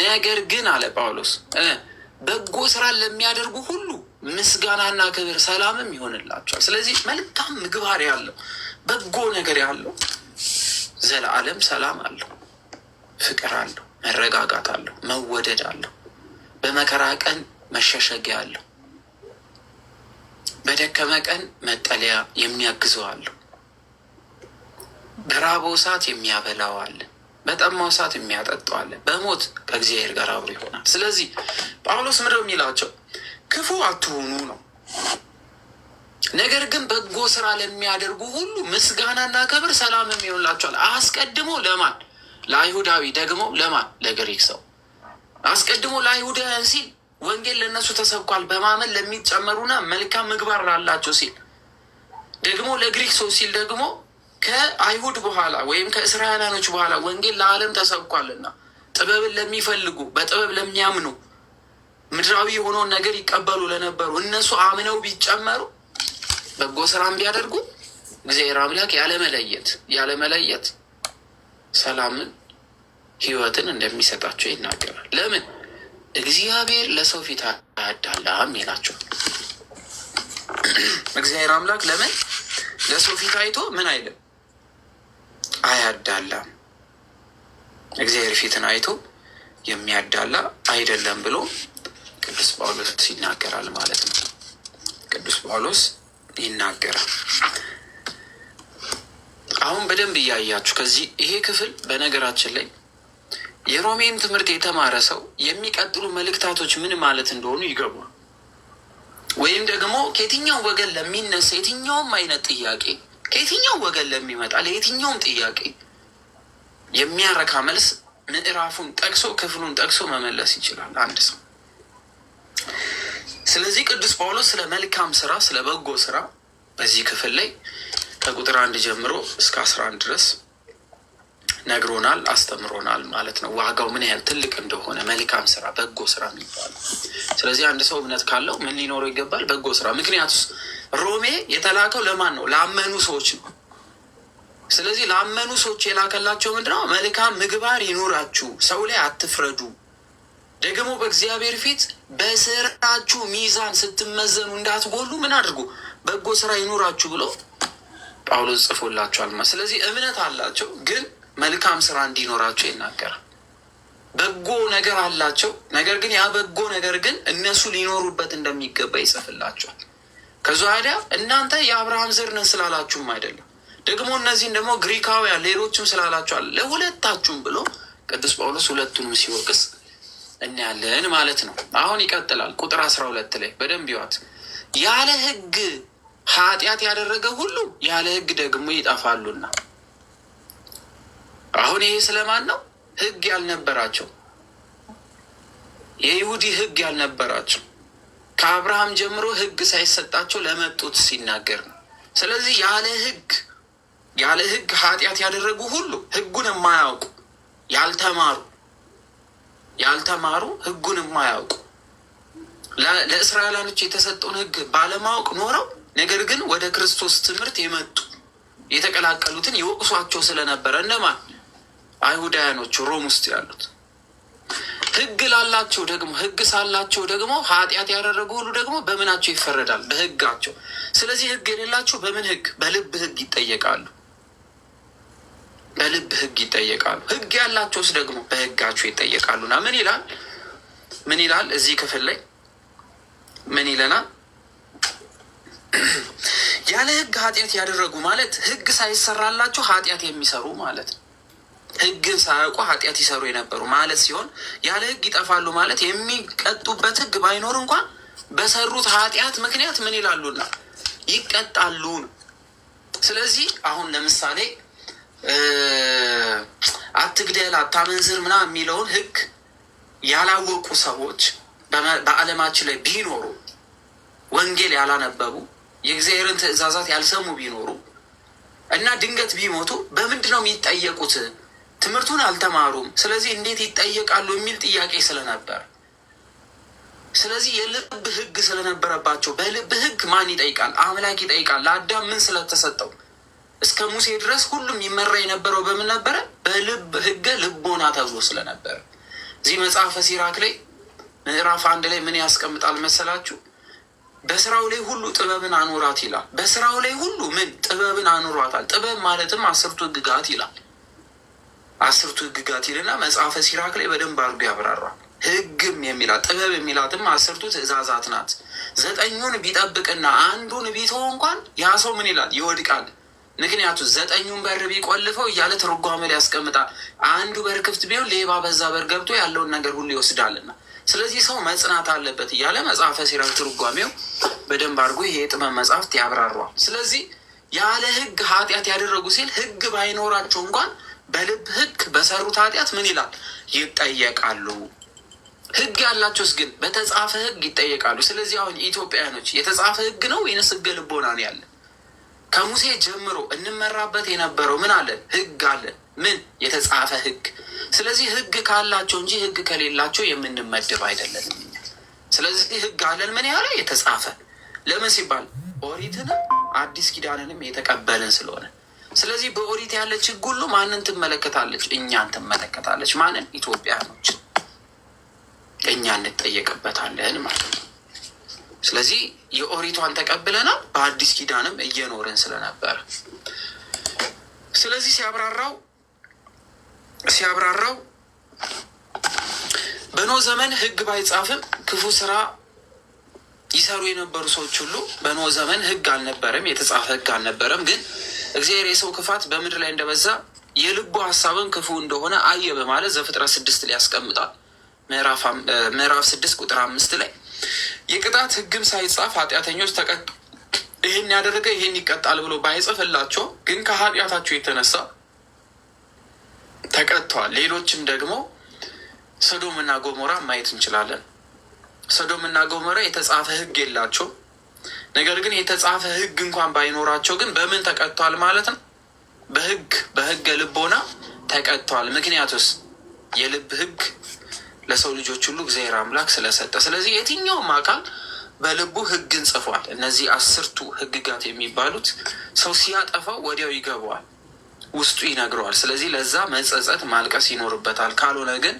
ነገር ግን አለ ጳውሎስ በጎ ስራ ለሚያደርጉ ሁሉ ምስጋናና ክብር ሰላምም ይሆንላቸዋል። ስለዚህ መልካም ምግባር ያለው በጎ ነገር ያለው ዘለዓለም ሰላም አለው፣ ፍቅር አለው፣ መረጋጋት አለው፣ መወደድ አለው፣ በመከራ ቀን መሸሸጊያ አለው፣ በደከመ ቀን መጠለያ የሚያግዘው አለው፣ በራበው ሰዓት የሚያበላው አለ፣ በጠማው ሰዓት የሚያጠጣው አለ፣ በሞት ከእግዚአብሔር ጋር አብሮ ይሆናል። ስለዚህ ጳውሎስ ምንድነው የሚላቸው? ክፉ አትሁኑ ነው። ነገር ግን በጎ ስራ ለሚያደርጉ ሁሉ ምስጋናና ክብር ሰላምም ይሆንላቸዋል። አስቀድሞ ለማን? ለአይሁዳዊ፣ ደግሞ ለማን? ለግሪክ ሰው። አስቀድሞ ለአይሁዳውያን ሲል ወንጌል ለእነሱ ተሰብኳል በማመን ለሚጨመሩና መልካም ምግባር ላላቸው ሲል፣ ደግሞ ለግሪክ ሰው ሲል ደግሞ ከአይሁድ በኋላ ወይም ከእስራኤላኖች በኋላ ወንጌል ለዓለም ተሰብኳልና ጥበብን ለሚፈልጉ በጥበብ ለሚያምኑ ምድራዊ የሆነውን ነገር ይቀበሉ ለነበሩ እነሱ አምነው ቢጨመሩ በጎ ስራም ቢያደርጉ እግዚአብሔር አምላክ ያለመለየት ሰላምን፣ ሕይወትን እንደሚሰጣቸው ይናገራል። ለምን? እግዚአብሔር ለሰው ፊት አያዳላም ይላቸው። እግዚአብሔር አምላክ ለምን ለሰው ፊት አይቶ ምን አይልም? አያዳላም። እግዚአብሔር ፊትን አይቶ የሚያዳላ አይደለም ብሎ ቅዱስ ጳውሎስ ይናገራል ማለት ነው። ቅዱስ ጳውሎስ ይናገራል። አሁን በደንብ እያያችሁ ከዚህ ይሄ ክፍል በነገራችን ላይ የሮሜን ትምህርት የተማረ ሰው የሚቀጥሉ መልእክታቶች ምን ማለት እንደሆኑ ይገባል። ወይም ደግሞ ከየትኛው ወገን ለሚነሳ የትኛውም አይነት ጥያቄ ከየትኛው ወገን ለሚመጣ ለየትኛውም ጥያቄ የሚያረካ መልስ ምዕራፉን ጠቅሶ ክፍሉን ጠቅሶ መመለስ ይችላል አንድ ሰው። ስለዚህ ቅዱስ ጳውሎስ ስለ መልካም ስራ፣ ስለ በጎ ስራ በዚህ ክፍል ላይ ከቁጥር 1 ጀምሮ እስከ 11 ድረስ ነግሮናል፣ አስተምሮናል ማለት ነው። ዋጋው ምን ያህል ትልቅ እንደሆነ መልካም ስራ፣ በጎ ስራ የሚባለው። ስለዚህ አንድ ሰው እምነት ካለው ምን ሊኖረው ይገባል? በጎ ስራ። ምክንያቱስ ሮሜ የተላከው ለማን ነው? ላመኑ ሰዎች ነው። ስለዚህ ላመኑ ሰዎች የላከላቸው ምንድነው? መልካም ምግባር ይኑራችሁ፣ ሰው ላይ አትፍረዱ፣ ደግሞ በእግዚአብሔር ፊት በስራችሁ ሚዛን ስትመዘኑ እንዳትጎሉ ምን አድርጉ? በጎ ስራ ይኑራችሁ ብሎ ጳውሎስ ጽፎላቸዋል። ስለዚህ እምነት አላቸው፣ ግን መልካም ስራ እንዲኖራቸው ይናገራል። በጎ ነገር አላቸው። ነገር ግን ያ በጎ ነገር ግን እነሱ ሊኖሩበት እንደሚገባ ይጽፍላቸዋል። ከዛ ወዲያ እናንተ የአብርሃም ዘር ነን ስላላችሁም አይደለም ደግሞ እነዚህን ደግሞ ግሪካውያን ሌሎችም ስላላችኋል ለሁለታችሁም ብሎ ቅዱስ ጳውሎስ ሁለቱንም ሲወቅስ እናያለን ማለት ነው። አሁን ይቀጥላል። ቁጥር 12 ላይ በደንብ ይዋት። ያለ ሕግ ኃጢአት ያደረገ ሁሉ ያለ ሕግ ደግሞ ይጠፋሉና። አሁን ይሄ ስለማን ነው? ሕግ ያልነበራቸው የይሁዲ ሕግ ያልነበራቸው ከአብርሃም ጀምሮ ሕግ ሳይሰጣቸው ለመጡት ሲናገር ነው። ስለዚህ ያለ ሕግ ኃጢአት ያደረጉ ሁሉ ሕጉን የማያውቁ ያልተማሩ ሕጉን የማያውቁ ለእስራኤላኖች የተሰጠውን ሕግ ባለማወቅ ኖረው ነገር ግን ወደ ክርስቶስ ትምህርት የመጡ የተቀላቀሉትን ይወቅሷቸው ስለነበረ እነማን? አይሁዳውያኖቹ ሮም ውስጥ ያሉት። ሕግ ላላቸው ደግሞ ሕግ ሳላቸው ደግሞ ኃጢአት ያደረጉ ሁሉ ደግሞ በምናቸው ይፈረዳል? በሕጋቸው። ስለዚህ ሕግ የሌላቸው በምን ሕግ? በልብ ሕግ ይጠየቃሉ። በልብ ሕግ ይጠየቃሉ። ሕግ ያላቸውስ ደግሞ በሕጋቸው ይጠየቃሉና ምን ይላል እዚህ ክፍል ላይ ምን ይለናል? ያለ ሕግ ኃጢአት ያደረጉ ማለት ሕግ ሳይሰራላቸው ኃጢአት የሚሰሩ ማለት ነው። ሕግን ሳያውቁ ኃጢአት ይሰሩ የነበሩ ማለት ሲሆን ያለ ሕግ ይጠፋሉ ማለት የሚቀጡበት ሕግ ባይኖር እንኳን በሰሩት ኃጢአት ምክንያት ምን ይላሉና ይቀጣሉ። ስለዚህ አሁን ለምሳሌ አትግደል፣ አታመንዝር ምናምን የሚለውን ሕግ ያላወቁ ሰዎች በዓለማችን ላይ ቢኖሩ፣ ወንጌል ያላነበቡ፣ የእግዚአብሔርን ትእዛዛት ያልሰሙ ቢኖሩ እና ድንገት ቢሞቱ በምንድን ነው የሚጠየቁት? ትምህርቱን አልተማሩም። ስለዚህ እንዴት ይጠየቃሉ የሚል ጥያቄ ስለነበር፣ ስለዚህ የልብ ሕግ ስለነበረባቸው በልብ ሕግ ማን ይጠይቃል? አምላክ ይጠይቃል። ለአዳም ምን ስለተሰጠው እስከ ሙሴ ድረስ ሁሉም ይመራ የነበረው በምን ነበረ? በልብ ሕገ ልቦና ተብሎ ስለነበረ። እዚህ መጽሐፈ ሲራክ ላይ ምዕራፍ 1 ላይ ምን ያስቀምጣል መሰላችሁ? በስራው ላይ ሁሉ ጥበብን አኖራት ይላል። በስራው ላይ ሁሉ ምን ጥበብን አኖሯታል። ጥበብ ማለትም 10ቱ ሕግጋት ይላል። 10ቱ ሕግጋት ይልና መጽሐፈ ሲራክ ላይ በደንብ አድርጎ ያብራራል። ሕግም የሚላት ጥበብ የሚላትም 10ቱ ትእዛዛት ናት። 9ኙን ቢጠብቅና አንዱን ቢተው እንኳን ያ ሰው ምን ይላል? ይወድቃል። ምክንያቱ 9ኙን በር ቢቆልፈው እያለ ትርጓሜ ላይ ያስቀምጣል። አንዱ በር ክፍት ቢሆን ሌባ በዛ በር ገብቶ ያለውን ነገር ሁሉ ይወስዳልና ስለዚህ ሰው መጽናት አለበት እያለ መጽሐፈ ሲራክ ትርጓሜው በደንብ አድርጎ ይሄ የጥበብ መጽሐፍት ያብራሯል። ስለዚህ ያለ ሕግ ኃጢአት ያደረጉ ሲል ሕግ ባይኖራቸው እንኳን በልብ ሕግ በሰሩት ኃጢአት ምን ይላል? ይጠየቃሉ። ሕግ ያላቸውስ ግን በተጻፈ ሕግ ይጠየቃሉ። ስለዚህ አሁን ኢትዮጵያውያኖች የተጻፈ ሕግ ነው ወይንስ ሕገ ልቦና ነው ያለን? ከሙሴ ጀምሮ እንመራበት የነበረው ምን አለን? ሕግ አለን። ምን? የተጻፈ ሕግ። ስለዚህ ሕግ ካላቸው እንጂ ሕግ ከሌላቸው የምንመድብ አይደለንም እኛ። ስለዚህ ሕግ አለን ምን ያለ የተጻፈ። ለምን ሲባል ኦሪትንም አዲስ ኪዳንንም የተቀበልን ስለሆነ። ስለዚህ በኦሪት ያለች ሕግ ሁሉ ማንን ትመለከታለች? እኛን ትመለከታለች። ማንን? ኢትዮጵያኖች። እኛ እንጠየቅበታለን ማለት ነው። ስለዚህ የኦሪቷን ተቀብለናል፣ በአዲስ ኪዳንም እየኖርን ስለነበረ። ስለዚህ ሲያብራራው በኖህ ዘመን ሕግ ባይጻፍም ክፉ ስራ ይሰሩ የነበሩ ሰዎች ሁሉ በኖህ ዘመን ሕግ አልነበረም፣ የተጻፈ ሕግ አልነበረም። ግን እግዚአብሔር የሰው ክፋት በምድር ላይ እንደበዛ የልቡ ሀሳብን ክፉ እንደሆነ አየ በማለት ዘፍጥረት 6 ላይ ያስቀምጣል። ምዕራፍ 6 ቁጥር 5 ላይ የቅጣት ሕግም ሳይጻፍ ኃጢአተኞች ይህን ያደረገ ይህን ይቀጣል ብሎ ባይጽፍላቸው ግን ከኃጢአታቸው የተነሳ ተቀጥተዋል። ሌሎችም ደግሞ ሰዶም እና ጎሞራ ማየት እንችላለን። ሰዶም እና ጎሞራ የተጻፈ ሕግ የላቸው፣ ነገር ግን የተጻፈ ሕግ እንኳን ባይኖራቸው ግን በምን ተቀጥተዋል ማለት ነው? በሕገ ልቦና ተቀጥተዋል። ምክንያቱስ የልብ ሕግ ለሰው ልጆች ሁሉ እግዚአብሔር አምላክ ስለሰጠ። ስለዚህ የትኛውም አካል በልቡ ሕግን ጽፏል። እነዚህ 10ቱ ሕግጋት የሚባሉት ሰው ሲያጠፋው ወዲያው ይገባዋል፣ ውስጡ ይነግረዋል። ስለዚህ ለዛ መጸጸት ማልቀስ ይኖርበታል። ካልሆነ ግን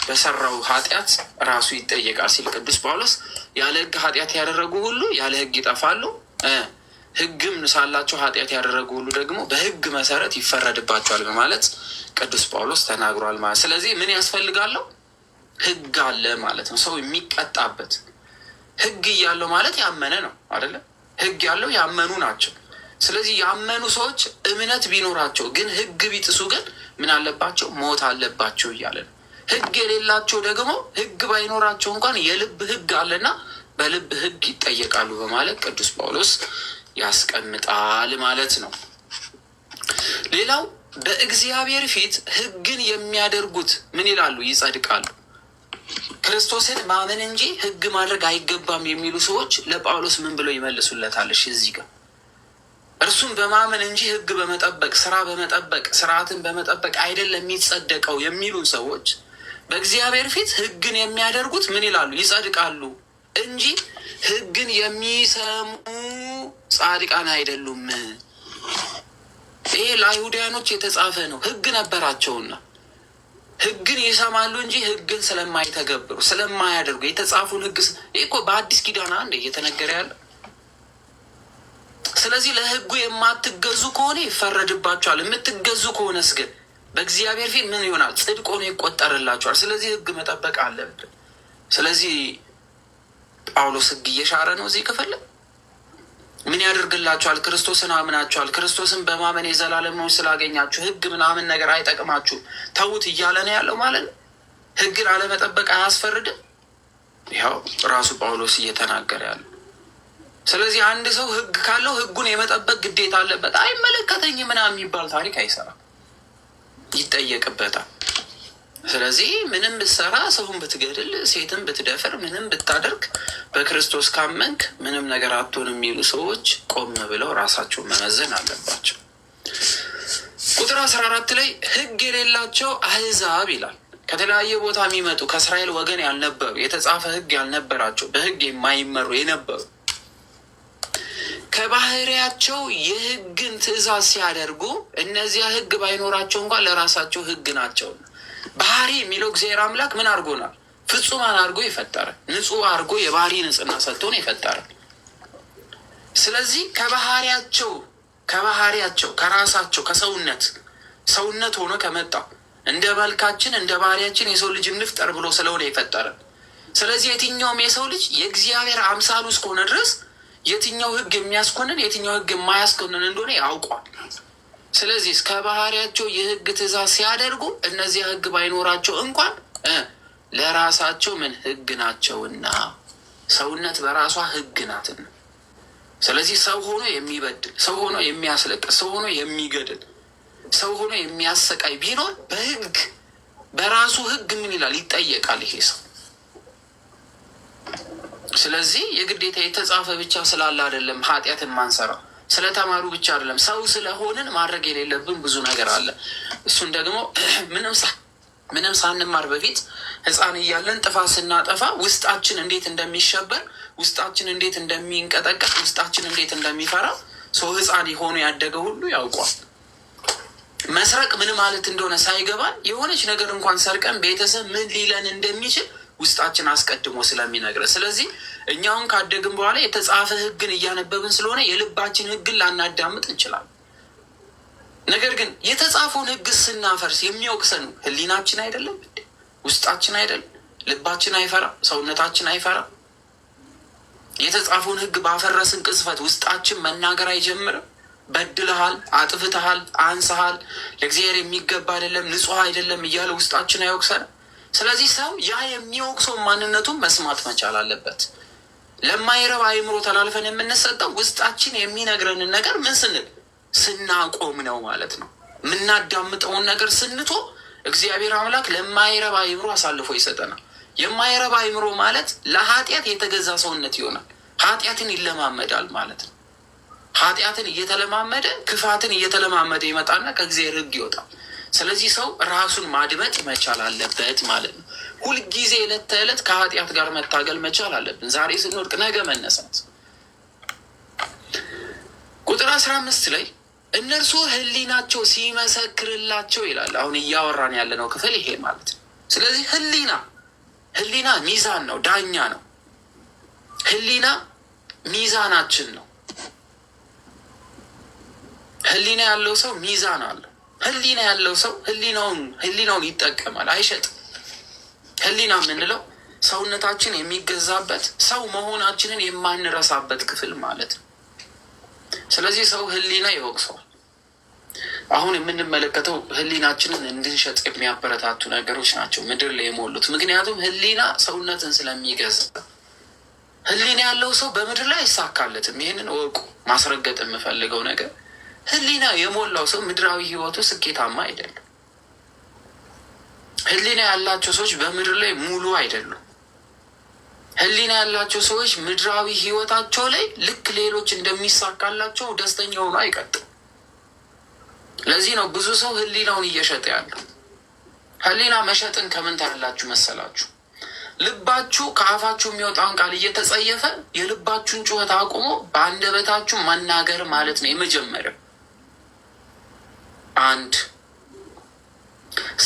በሰራው ኃጢአት ራሱ ይጠየቃል ሲል ቅዱስ ጳውሎስ ያለ ሕግ ኃጢአት ያደረጉ ሁሉ ያለ ሕግ ይጠፋሉ፣ ሕግም ሳላቸው ኃጢአት ያደረጉ ሁሉ ደግሞ በሕግ መሰረት ይፈረድባቸዋል በማለት ቅዱስ ጳውሎስ ተናግሯል ማለት። ስለዚህ ምን ያስፈልጋለሁ? ህግ አለ ማለት ነው። ሰው የሚቀጣበት ህግ እያለው ማለት ያመነ ነው አይደለ? ህግ ያለው ያመኑ ናቸው። ስለዚህ ያመኑ ሰዎች እምነት ቢኖራቸው ግን ህግ ቢጥሱ ግን ምን አለባቸው? ሞት አለባቸው እያለ ነው። ህግ የሌላቸው ደግሞ ህግ ባይኖራቸው እንኳን የልብ ህግ አለና በልብ ህግ ይጠየቃሉ በማለት ቅዱስ ጳውሎስ ያስቀምጣል ማለት ነው። ሌላው በእግዚአብሔር ፊት ህግን የሚያደርጉት ምን ይላሉ? ይጸድቃሉ። ክርስቶስን ማመን እንጂ ህግ ማድረግ አይገባም የሚሉ ሰዎች ለጳውሎስ ምን ብለው ይመልሱለታለሽ? እዚህ ጋር እርሱም በማመን እንጂ ህግ በመጠበቅ ስራ በመጠበቅ ስርዓትን በመጠበቅ አይደለም የሚጸደቀው የሚሉን ሰዎች በእግዚአብሔር ፊት ህግን የሚያደርጉት ምን ይላሉ? ይጸድቃሉ እንጂ ህግን የሚሰሙ ጻድቃን አይደሉም። ይሄ ለአይሁዳያኖች የተጻፈ ነው። ህግ ነበራቸውና ህግን ይሰማሉ እንጂ ህግን ስለማይተገብሩ ስለማያደርጉ የተጻፉን ህግ ይህ እኮ በአዲስ ኪዳን አንዴ እየተነገረ ያለ። ስለዚህ ለህጉ የማትገዙ ከሆነ ይፈረድባቸዋል። የምትገዙ ከሆነስ ግን በእግዚአብሔር ፊት ምን ይሆናል? ጽድቅ ሆኖ ይቆጠርላቸዋል። ስለዚህ ህግ መጠበቅ አለብን። ስለዚህ ጳውሎስ ህግ እየሻረ ነው። እዚህ ክፍል ምን ያደርግላቸዋል? ክርስቶስን አምናቸዋል። ክርስቶስን በማመን የዘላለም ነው ስላገኛችሁ ህግ ምናምን ነገር አይጠቅማችሁ ተዉት እያለ ነው ያለው ማለት ነው። ህግን አለመጠበቅ አያስፈርድም? ይኸው ራሱ ጳውሎስ እየተናገረ ያለው። ስለዚህ አንድ ሰው ህግ ካለው ህጉን የመጠበቅ ግዴታ አለበት። አይመለከተኝ ምናምን የሚባል ታሪክ አይሰራም፣ ይጠየቅበታል። ስለዚህ ምንም ብትሰራ፣ ሰውን ብትገድል፣ ሴትን ብትደፍር፣ ምንም ብታደርግ በክርስቶስ ካመንክ ምንም ነገር አትሆን የሚሉ ሰዎች ቆም ብለው ራሳቸውን መመዘን አለባቸው። ቁጥር 14 ላይ ህግ የሌላቸው አህዛብ ይላል። ከተለያየ ቦታ የሚመጡ ከእስራኤል ወገን ያልነበሩ የተጻፈ ህግ ያልነበራቸው በህግ የማይመሩ የነበሩ ከባህሪያቸው የህግን ትእዛዝ ሲያደርጉ እነዚያ ህግ ባይኖራቸው እንኳን ለራሳቸው ህግ ናቸው። ባህሪ የሚለው እግዚአብሔር አምላክ ምን አድርጎናል? ፍጹማን አድርጎ የፈጠረ ንጹህ አድርጎ የባህሪ ንጽህና ሰጥቶን የፈጠረ። ስለዚህ ከባህሪያቸው ከራሳቸው ሰውነት ሆኖ ከመጣ እንደ መልካችን እንደ ባህሪያችን የሰው ልጅ እንፍጠር ብሎ ስለሆነ የፈጠረ። ስለዚህ የትኛውም የሰው ልጅ የእግዚአብሔር አምሳሉ እስከሆነ ድረስ የትኛው ህግ የሚያስኮንን የትኛው ህግ የማያስኮንን እንደሆነ ያውቋል። ስለዚህ እስከ ባህሪያቸው የህግ ትእዛዝ ሲያደርጉ እነዚያ ህግ ባይኖራቸው እንኳን ለራሳቸው ምን ህግ ናቸውና፣ ሰውነት በራሷ ህግ ናትና። ስለዚህ ሰው ሆኖ የሚበድል፣ ሰው ሆኖ የሚያስለቅስ፣ ሰው ሆኖ የሚገድል፣ ሰው ሆኖ የሚያሰቃይ ቢኖር በራሱ ህግ ምን ይላል? ይጠየቃል ይሄ ሰው። ስለዚህ የግዴታ የተጻፈ ብቻ ስላለ አይደለም ኃጢአትን ማንሰራ፣ ስለተማሩ ብቻ አይደለም። ሰው ስለሆንን ማድረግ የሌለብን ብዙ ነገር አለ። እሱን ደግሞ ምንም ሳንማር በፊት ህፃን እያለን ጥፋት ስናጠፋ ውስጣችን እንዴት እንደሚሸበር፣ ውስጣችን እንዴት እንደሚንቀጠቀጥ፣ ውስጣችን እንዴት እንደሚፈራ ሰው ህፃን የሆኑ ያደገ ሁሉ ያውቋል። መስረቅ ምን ማለት እንደሆነ ሳይገባን የሆነች ነገር እንኳን ሰርቀን ቤተሰብ ምን ሊለን እንደሚችል ውስጣችን አስቀድሞ ስለሚነግረን። ስለዚህ እኛውን ካደግን በኋላ የተጻፈ ህግን እያነበብን ስለሆነ የልባችን ህግን ላናዳምጥ እንችላለን። ነገር ግን የተጻፈውን ህግ ስናፈርስ የሚወቅሰን ህሊናችን አይደለም? ውስጣችን አይደለም? ልባችን አይፈራ? ሰውነታችን አይፈራ? የተጻፈውን ህግ ባፈረስን ቅጽበት ውስጣችን መናገር አይጀምርም? በድልሃል፣ አጥፍተሃል፣ አንሰሃል፣ ለእግዚአብሔር የሚገባ አይደለም፣ ንጹህ አይደለም እያለ ውስጣችን አይወቅሰንም? ስለዚህ ሰው ያ የሚወቅሰው ማንነቱን መስማት መቻል አለበት። ለማይረባ አእምሮ ተላልፈን የምንሰጠው ውስጣችን የሚነግረንን ነገር ምን ስንል ስናቆም ነው ማለት ነው። የምናዳምጠውን ነገር ስንቶ እግዚአብሔር አምላክ ለማይረባ አእምሮ አሳልፎ ይሰጠናል። የማይረባ አእምሮ ማለት ለኃጢአት የተገዛ ሰውነት ይሆናል። ኃጢአትን ይለማመዳል ማለት ነው። ኃጢአትን እየተለማመደ ክፋትን እየተለማመደ ይመጣና ከእግዚአብሔር ህግ ይወጣል። ስለዚህ ሰው ራሱን ማድመጥ መቻል አለበት ማለት ነው። ሁልጊዜ ዕለት ተዕለት ከኃጢአት ጋር መታገል መቻል አለብን። ዛሬ ስንወድቅ ነገ መነሳት። ቁጥር 15 ላይ እነርሱ ህሊናቸው ሲመሰክርላቸው ይላል። አሁን እያወራን ያለነው ክፍል ይሄ ማለት ነው። ስለዚህ ህሊና ሚዛን ነው፣ ዳኛ ነው። ህሊና ሚዛናችን ነው። ህሊና ያለው ሰው ሚዛን አለው። ህሊና ያለው ሰው ህሊናውን ይጠቀማል፣ አይሸጥም። ህሊና የምንለው ሰውነታችን የሚገዛበት ሰው መሆናችንን የማንረሳበት ክፍል ማለት ነው። ስለዚህ ሰው ህሊና ይወቅሰዋል። አሁን የምንመለከተው ህሊናችንን እንድንሸጥ የሚያበረታቱ ነገሮች ናቸው ምድር ላይ የሞሉት። ምክንያቱም ህሊና ሰውነትን ስለሚገዛ ህሊና ያለው ሰው በምድር ላይ አይሳካለትም። ይህንን ወቁ። ማስረገጥ የምፈልገው ነገር ህሊና የሞላው ሰው ምድራዊ ህይወቱ ስኬታማ አይደለም። ህሊና ያላቸው ሰዎች በምድር ላይ ሙሉ አይደሉም። ህሊና ያላቸው ሰዎች ምድራዊ ህይወታቸው ላይ ልክ ሌሎች እንደሚሳካላቸው ደስተኛ ሆኖ አይቀጥም። ለዚህ ነው ብዙ ሰው ህሊናውን እየሸጠ ያለው። ህሊና መሸጥን ከምን ታያላችሁ መሰላችሁ? ልባችሁ ከአፋችሁ የሚወጣውን ቃል እየተጸየፈ የልባችሁን ጩኸት አቁሞ በአንደበታችሁ መናገር ማለት ነው የመጀመሪያው። አንድ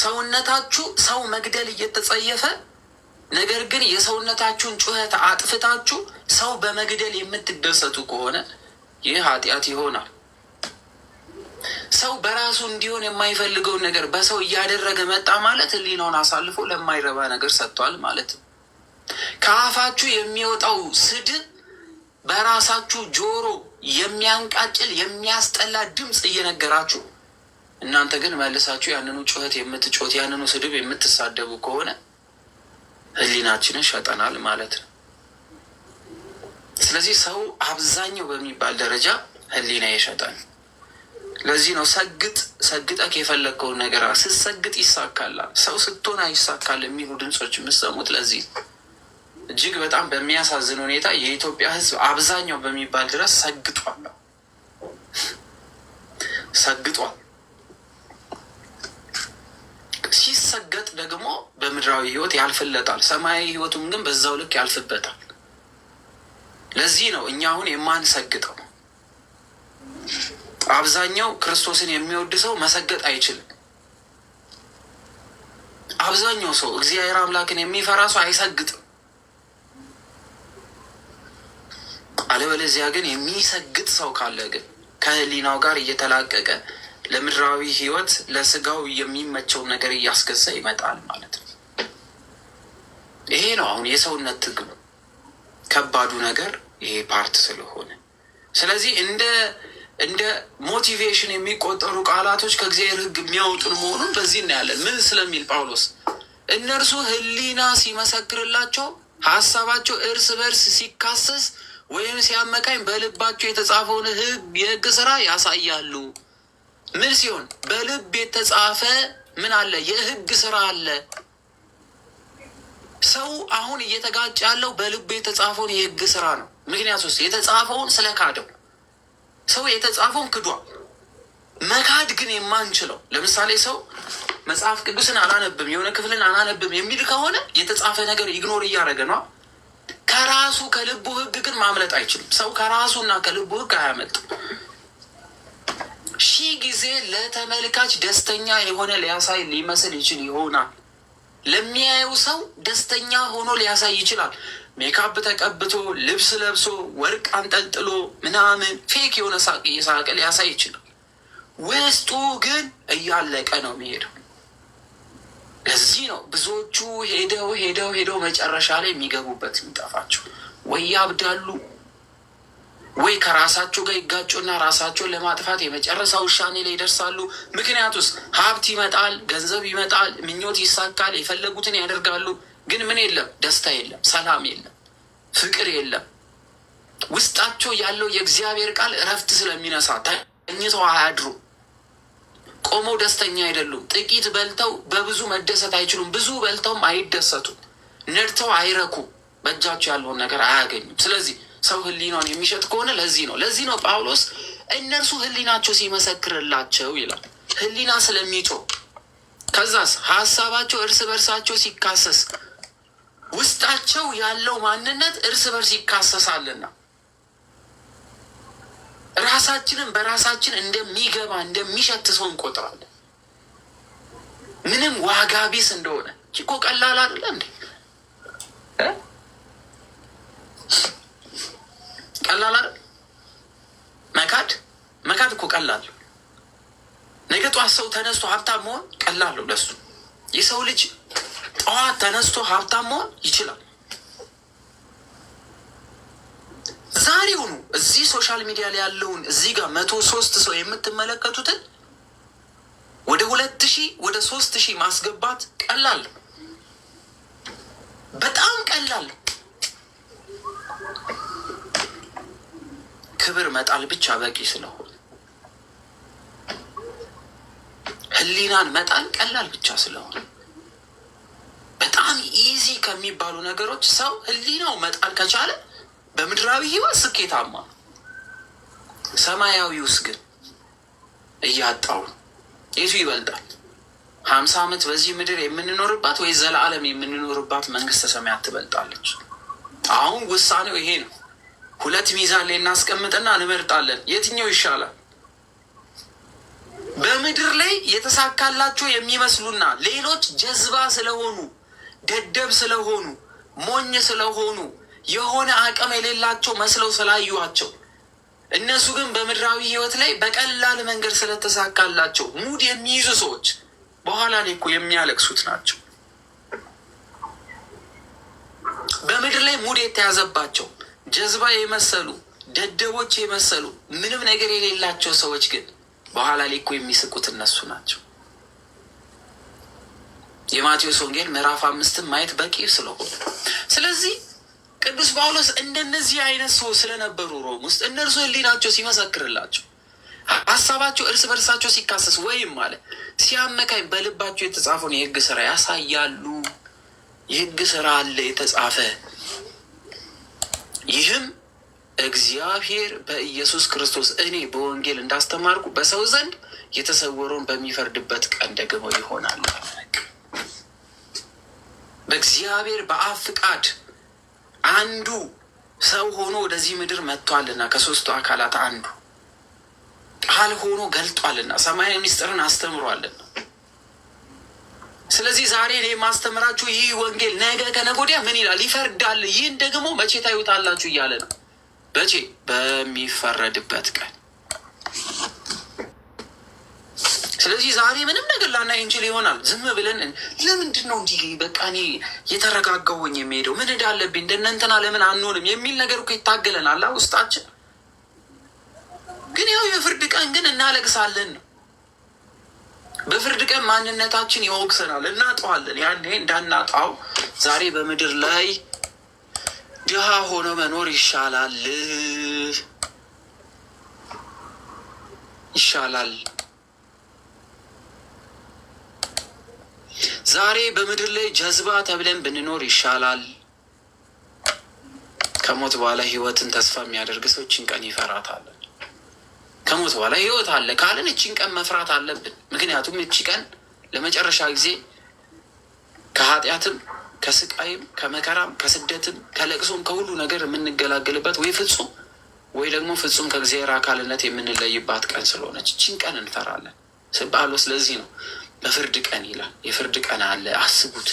ሰውነታችሁ ሰው መግደል እየተጸየፈ ነገር ግን የሰውነታችሁን ጩኸት አጥፍታችሁ ሰው በመግደል የምትደሰቱ ከሆነ ይህ ኃጢአት ይሆናል። ሰው በራሱ እንዲሆን የማይፈልገውን ነገር በሰው እያደረገ መጣ ማለት ህሊናውን አሳልፎ ለማይረባ ነገር ሰጥቷል ማለት ነው። ከአፋችሁ የሚወጣው ስድብ በራሳችሁ ጆሮ የሚያንቃጭል የሚያስጠላ ድምፅ እየነገራችሁ እናንተ ግን መልሳችሁ ያንኑ ጩኸት የምትጮት ያንኑ ስድብ የምትሳደቡ ከሆነ ህሊናችንን ሸጠናል ማለት ነው። ስለዚህ ሰው አብዛኛው በሚባል ደረጃ ህሊና ይሸጣል። ለዚህ ነው ሰግጠክ የፈለግከውን ነገር ስትሰግጥ ይሳካላል፣ ሰው ስትሆን አይሳካል የሚሉ ድምፆች የምትሰሙት ለዚህ እጅግ በጣም በሚያሳዝን ሁኔታ የኢትዮጵያ ህዝብ አብዛኛው በሚባል ድረስ ሰግጧል። ሲሰገጥ ደግሞ በምድራዊ ህይወት ያልፍለታል፣ ሰማያዊ ህይወቱም ግን በዛው ልክ ያልፍበታል። ለዚህ ነው እኛ አሁን የማንሰግጠው። አብዛኛው ክርስቶስን የሚወድ ሰው መሰገጥ አይችልም። አብዛኛው ሰው እግዚአብሔር አምላክን የሚፈራ ሰው አይሰግጥም። አለበለዚያ ግን የሚሰግጥ ሰው ካለ ግን ከህሊናው ጋር እየተላቀቀ ለምድራዊ ህይወት ለስጋው የሚመቸውን ነገር እያስገዛ ይመጣል ማለት ነው። ይሄ ነው አሁን የሰውነት ትግሉ ከባዱ ነገር ይሄ ፓርት ስለሆነ፣ ስለዚህ እንደ ሞቲቬሽን የሚቆጠሩ ቃላቶች ከእግዚአብሔር ህግ የሚያወጡን መሆኑን በዚህ እናያለን። ምን ስለሚል ጳውሎስ እነርሱ ህሊና ሲመሰክርላቸው ሀሳባቸው እርስ በርስ ሲካሰስ ወይም ሲያመካኝ በልባቸው የተጻፈውን የህግ ስራ ያሳያሉ። ምን ሲሆን በልብ የተጻፈ ምን አለ? የህግ ስራ አለ። ሰው አሁን እየተጋጨ ያለው በልብ የተጻፈውን የህግ ስራ ነው። ምክንያቱ ውስጥ የተጻፈውን ስለካደው ሰው የተጻፈውን ክዷል። መካድ ግን የማንችለው ለምሳሌ ሰው መጽሐፍ ቅዱስን አላነብም የሆነ ክፍልን አላነብም የሚል ከሆነ የተጻፈ ነገር ኢግኖር እያደረገ ነው። ከራሱ ከልቡ ህግ ግን ማምለጥ አይችልም። ሰው ከራሱና ከልቡ ህግ አያመልጥም። ሺህ ጊዜ ለተመልካች ደስተኛ የሆነ ሊያሳይ ሊመስል ይችል ይሆናል። ለሚያየው ሰው ደስተኛ ሆኖ ሊያሳይ ይችላል። ሜካፕ ተቀብቶ ልብስ ለብሶ ወርቅ አንጠልጥሎ ምናምን ፌክ የሆነ ሳቅ እየሳቀ ሊያሳይ ይችላል። ውስጡ ግን እያለቀ ነው የሚሄደው። ለዚህ ነው ብዙዎቹ ሄደው መጨረሻ ላይ የሚገቡበት የሚጠፋቸው። ወይ ያብዳሉ ወይ ከራሳቸው ጋር ይጋጩና ራሳቸውን ለማጥፋት የመጨረሻ ውሳኔ ላይ ይደርሳሉ። ምክንያቱስ ሀብት ይመጣል፣ ገንዘብ ይመጣል፣ ምኞት ይሳካል፣ የፈለጉትን ያደርጋሉ። ግን ምን የለም? ደስታ የለም፣ ሰላም የለም፣ ፍቅር የለም። ውስጣቸው ያለው የእግዚአብሔር ቃል እረፍት ስለሚነሳ ተኝተው አያድሩ፣ ቆመው ደስተኛ አይደሉም። ጥቂት በልተው በብዙ መደሰት አይችሉም፣ ብዙ በልተውም አይደሰቱም። ነድተው አይረኩ፣ በእጃቸው ያለውን ነገር አያገኙም። ስለዚህ ሰው ህሊናውን የሚሸጥ ከሆነ ለዚህ ነው ጳውሎስ እነርሱ ህሊናቸው ሲመሰክርላቸው ይላል። ህሊና ስለሚጮህ ከዛስ ሀሳባቸው እርስ በርሳቸው ሲካሰስ ውስጣቸው ያለው ማንነት እርስ በርስ ይካሰሳልና ራሳችንን በራሳችን እንደሚገባ እንደሚሸት ሰው እንቆጥራለን። ምንም ዋጋ ቢስ እንደሆነ እኮ ቀላል አይደለ እንዴ? ቀላል አይደል? መካድ እኮ ቀላል። ነገ ጧት ሰው ተነስቶ ሀብታም መሆን ቀላል ነው ለሱ። የሰው ልጅ ጠዋት ተነስቶ ሀብታም መሆን ይችላል። ዛሬውኑ እዚህ ሶሻል ሚዲያ ላይ ያለውን እዚህ ጋር 103 ሰው የምትመለከቱትን ወደ 2000 ወደ 3000 ማስገባት ቀላል፣ በጣም ቀላል። ክብር መጣል ብቻ በቂ ስለሆነ ህሊናን መጣል ቀላል ብቻ ስለሆነ በጣም ኢዚ ከሚባሉ ነገሮች ሰው ህሊናው መጣል ከቻለ በምድራዊ ህይወት ስኬታማ፣ ሰማያዊውስ ግን እያጣው የቱ ይበልጣል? 50 ዓመት በዚህ ምድር የምንኖርባት ወይ ዘላለም የምንኖርባት መንግስተ ሰማያት ትበልጣለች? አሁን ውሳኔው ይሄ ነው። 2 ሚዛን ላይ እናስቀምጥና እንመርጣለን። የትኛው ይሻላል? በምድር ላይ የተሳካላቸው የሚመስሉና ሌሎች ጀዝባ ስለሆኑ፣ ደደብ ስለሆኑ፣ ሞኝ ስለሆኑ፣ የሆነ አቅም የሌላቸው መስለው ስላዩዋቸው፣ እነሱ ግን በምድራዊ ህይወት ላይ በቀላል መንገድ ስለተሳካላቸው ሙድ የሚይዙ ሰዎች በኋላ ላይ እኮ የሚያለቅሱት ናቸው። በምድር ላይ ሙድ የተያዘባቸው ጀዝባ የመሰሉ ደደቦች የመሰሉ ምንም ነገር የሌላቸው ሰዎች ግን በኋላ ላይ እኮ የሚስቁት እነሱ ናቸው። የማቴዎስ ወንጌል ምዕራፍ 5 ማየት በቂ ስለሆነ፣ ስለዚህ ቅዱስ ጳውሎስ እንደነዚህ አይነት ሰው ስለነበሩ ሮም ውስጥ እነርሱ ህሊናቸው ሲመሰክርላቸው፣ ሀሳባቸው እርስ በርሳቸው ሲካሰስ ወይም አለ ሲያመካኝ በልባቸው የተጻፈውን የህግ ስራ ያሳያሉ። የህግ ስራ አለ የተጻፈ፣ ይህም እግዚአብሔር በኢየሱስ ክርስቶስ እኔ በወንጌል እንዳስተማርኩ በሰው ዘንድ የተሰወረውን በሚፈርድበት ቀን ደግሞ ይሆናል። በእግዚአብሔር በአብ ፍቃድ አንዱ ሰው ሆኖ ወደዚህ ምድር መጥቷልና ከ3ቱ አካላት አንዱ ቃል ሆኖ ገልጧልና ሰማያዊ ምስጢርን አስተምሯልና። ስለዚህ ዛሬ እኔ የማስተምራችሁ ይህ ወንጌል ነገ ከነገ ወዲያ ምን ይላል? ይፈርዳል። ይህን ደግሞ መቼ ታዩታላችሁ እያለ ነው። መቼ? በሚፈረድበት ቀን። ስለዚህ ዛሬ ምንም ነገር ላናይ እንችል ይሆናል። ዝም ብለን ለምንድን ነው እንዲህ በቃ እኔ የተረጋጋውኝ የሚሄደው ምን እንዳለብኝ እንደነንትና ለምን አንሆንም የሚል ነገር እኮ ይታገለናል ውስጣችን። ግን ያው የፍርድ ቀን ግን እናለቅሳለን ነው። በፍርድ ቀን ማንነታችን ይወቅሰናል፣ እናጠዋለን። ያኔ እንዳናጣው ዛሬ በምድር ላይ ድሃ ሆኖ መኖር ይሻላል ይሻላል። ዛሬ በምድር ላይ ጀዝባ ተብለን ብንኖር ይሻላል። ከሞት በኋላ ህይወትን ተስፋ የሚያደርግ ሰው እችን ቀን ይፈራታል። ከሞት በኋላ ህይወት አለ ካልን እችን ቀን መፍራት አለብን። ምክንያቱም እቺ ቀን ለመጨረሻ ጊዜ ከኃጢአትም ከስቃይም ከመከራም ከስደትም ከለቅሶም ከሁሉ ነገር የምንገላገልበት ወይ ፍጹም ወይ ደግሞ ፍጹም ከእግዚአብሔር አካልነት የምንለይባት ቀን ስለሆነች እችን ቀን እንፈራለን ስባሎ። ስለዚህ ነው በፍርድ ቀን ይላል። የፍርድ ቀን አለ፣ አስቡት።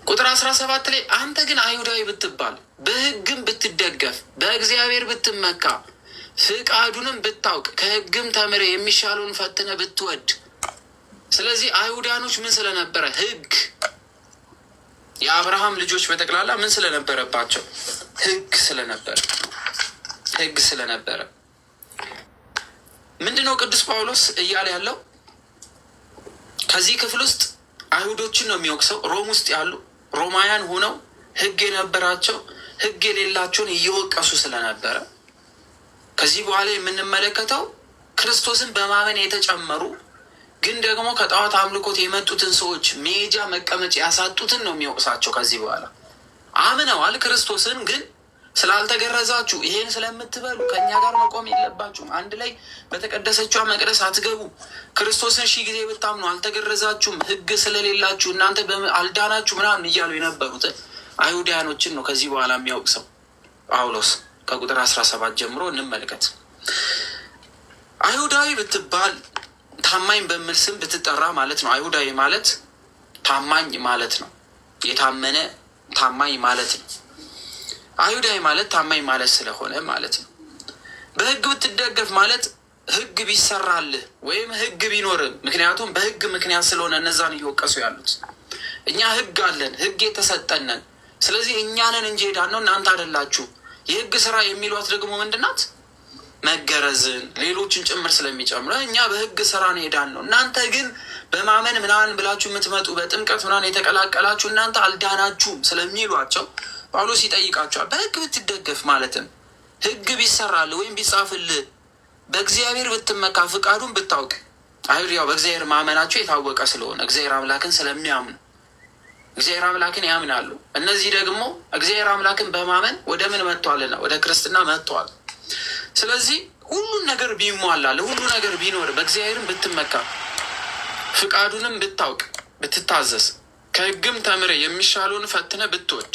ቁጥር 17 ላይ አንተ ግን አይሁዳዊ ብትባል በህግም ብትደገፍ በእግዚአብሔር ብትመካ ፍቃዱንም ብታውቅ ከህግም ተምረ የሚሻለውን ፈትነ ብትወድ። ስለዚህ አይሁዳኖች ምን ስለነበረ? ህግ። የአብርሃም ልጆች በጠቅላላ ምን ስለነበረባቸው? ህግ ስለነበረ። ህግ ስለነበረ ምንድነው ቅዱስ ጳውሎስ እያለ ያለው? ከዚህ ክፍል ውስጥ አይሁዶችን ነው የሚወቅሰው። ሮም ውስጥ ያሉ ሮማውያን ሆነው ህግ የነበራቸው ህግ የሌላቸውን እየወቀሱ ስለነበረ፣ ከዚህ በኋላ የምንመለከተው ክርስቶስን በማመን የተጨመሩ ግን ደግሞ ከጣዖት አምልኮት የመጡትን ሰዎች ሜጃ መቀመጫ ያሳጡትን ነው የሚወቅሳቸው። ከዚህ በኋላ አምነዋል ክርስቶስን፣ ግን ስላልተገረዛችሁ ይሄን ስለምትበሉ ከእኛ ጋር መቆም የለባችሁም፣ አንድ ላይ በተቀደሰችዋ መቅደስ አትገቡ፣ ክርስቶስን 1000 ጊዜ ብታምኑ አልተገረዛችሁም፣ ህግ ስለሌላችሁ እናንተ አልዳናችሁ ምናምን እያሉ የነበሩትን አይሁዳያኖችን ነው ከዚህ በኋላ የሚያወቅሰው ጳውሎስ። ከቁጥር 17 ጀምሮ እንመልከት። አይሁዳዊ ብትባል ታማኝ በሚል ስም ብትጠራ ማለት ነው። አይሁዳዊ ማለት ታማኝ ማለት ነው። የታመነ ታማኝ ማለት ነው። አይሁዳዊ ማለት ታማኝ ማለት ስለሆነ ማለት ነው። በህግ ብትደገፍ ማለት ህግ ቢሰራልህ ወይም ህግ ቢኖርህ፣ ምክንያቱም በህግ ምክንያት ስለሆነ እነዛን እየወቀሱ ያሉት እኛ ህግ አለን፣ ህግ የተሰጠነን። ስለዚህ እኛንን እንጂ ሄዳነው እናንተ አይደላችሁ። የህግ ስራ የሚሏት ደግሞ ምንድናት? መገረዝን ሌሎችን ጭምር ስለሚጨምረ እኛ በህግ ስራ ነው ሄዳነው። እናንተ ግን በማመን ምናምን ብላችሁ የምትመጡ በጥምቀት ምናምን የተቀላቀላችሁ እናንተ አልዳናችሁም ስለሚሏቸው ጳውሎስ ይጠይቃቸዋል። በህግ ብትደገፍ ማለትም ህግ ቢሰራል ወይም ቢጻፍልህ በእግዚአብሔር ብትመካ ፍቃዱን ብታውቅ፣ አይሁድ ያው በእግዚአብሔር ማመናቸው የታወቀ ስለሆነ እግዚአብሔር አምላክን ስለሚያምኑ እግዚአብሔር አምላክን ያምናሉ። እነዚህ ደግሞ እግዚአብሔር አምላክን በማመን ወደ ምን መጥተዋልና ወደ ክርስትና መጥተዋል። ስለዚህ ሁሉን ነገር ቢሟላል፣ ሁሉ ነገር ቢኖር፣ በእግዚአብሔርም ብትመካ ፍቃዱንም ብታውቅ ብትታዘዝ፣ ከህግም ተምረ የሚሻለውን ፈትነ ብትወድ፣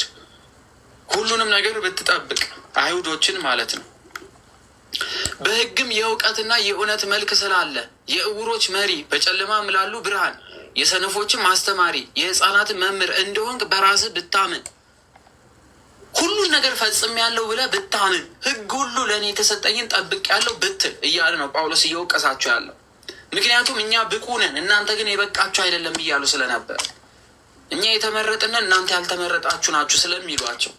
ሁሉንም ነገር ብትጠብቅ፣ አይሁዶችን ማለት ነው። በህግም የእውቀትና የእውነት መልክ ስላለ የእውሮች መሪ፣ በጨለማም ላሉ ብርሃን፣ የሰነፎችም አስተማሪ፣ የህፃናትን መምህር እንደሆንክ በራስህ ብታምን፣ ሁሉን ነገር ፈጽም ያለው ብለህ ብታምን፣ ህግ ሁሉ ለእኔ የተሰጠኝን ጠብቅ ያለው ብትል እያለ ነው ጳውሎስ እየወቀሳቸው ያለው። ምክንያቱም እኛ ብቁ ነን እናንተ ግን የበቃችሁ አይደለም እያሉ ስለነበር፣ እኛ የተመረጥነን እናንተ ያልተመረጣችሁ ናችሁ ስለሚሏቸው፣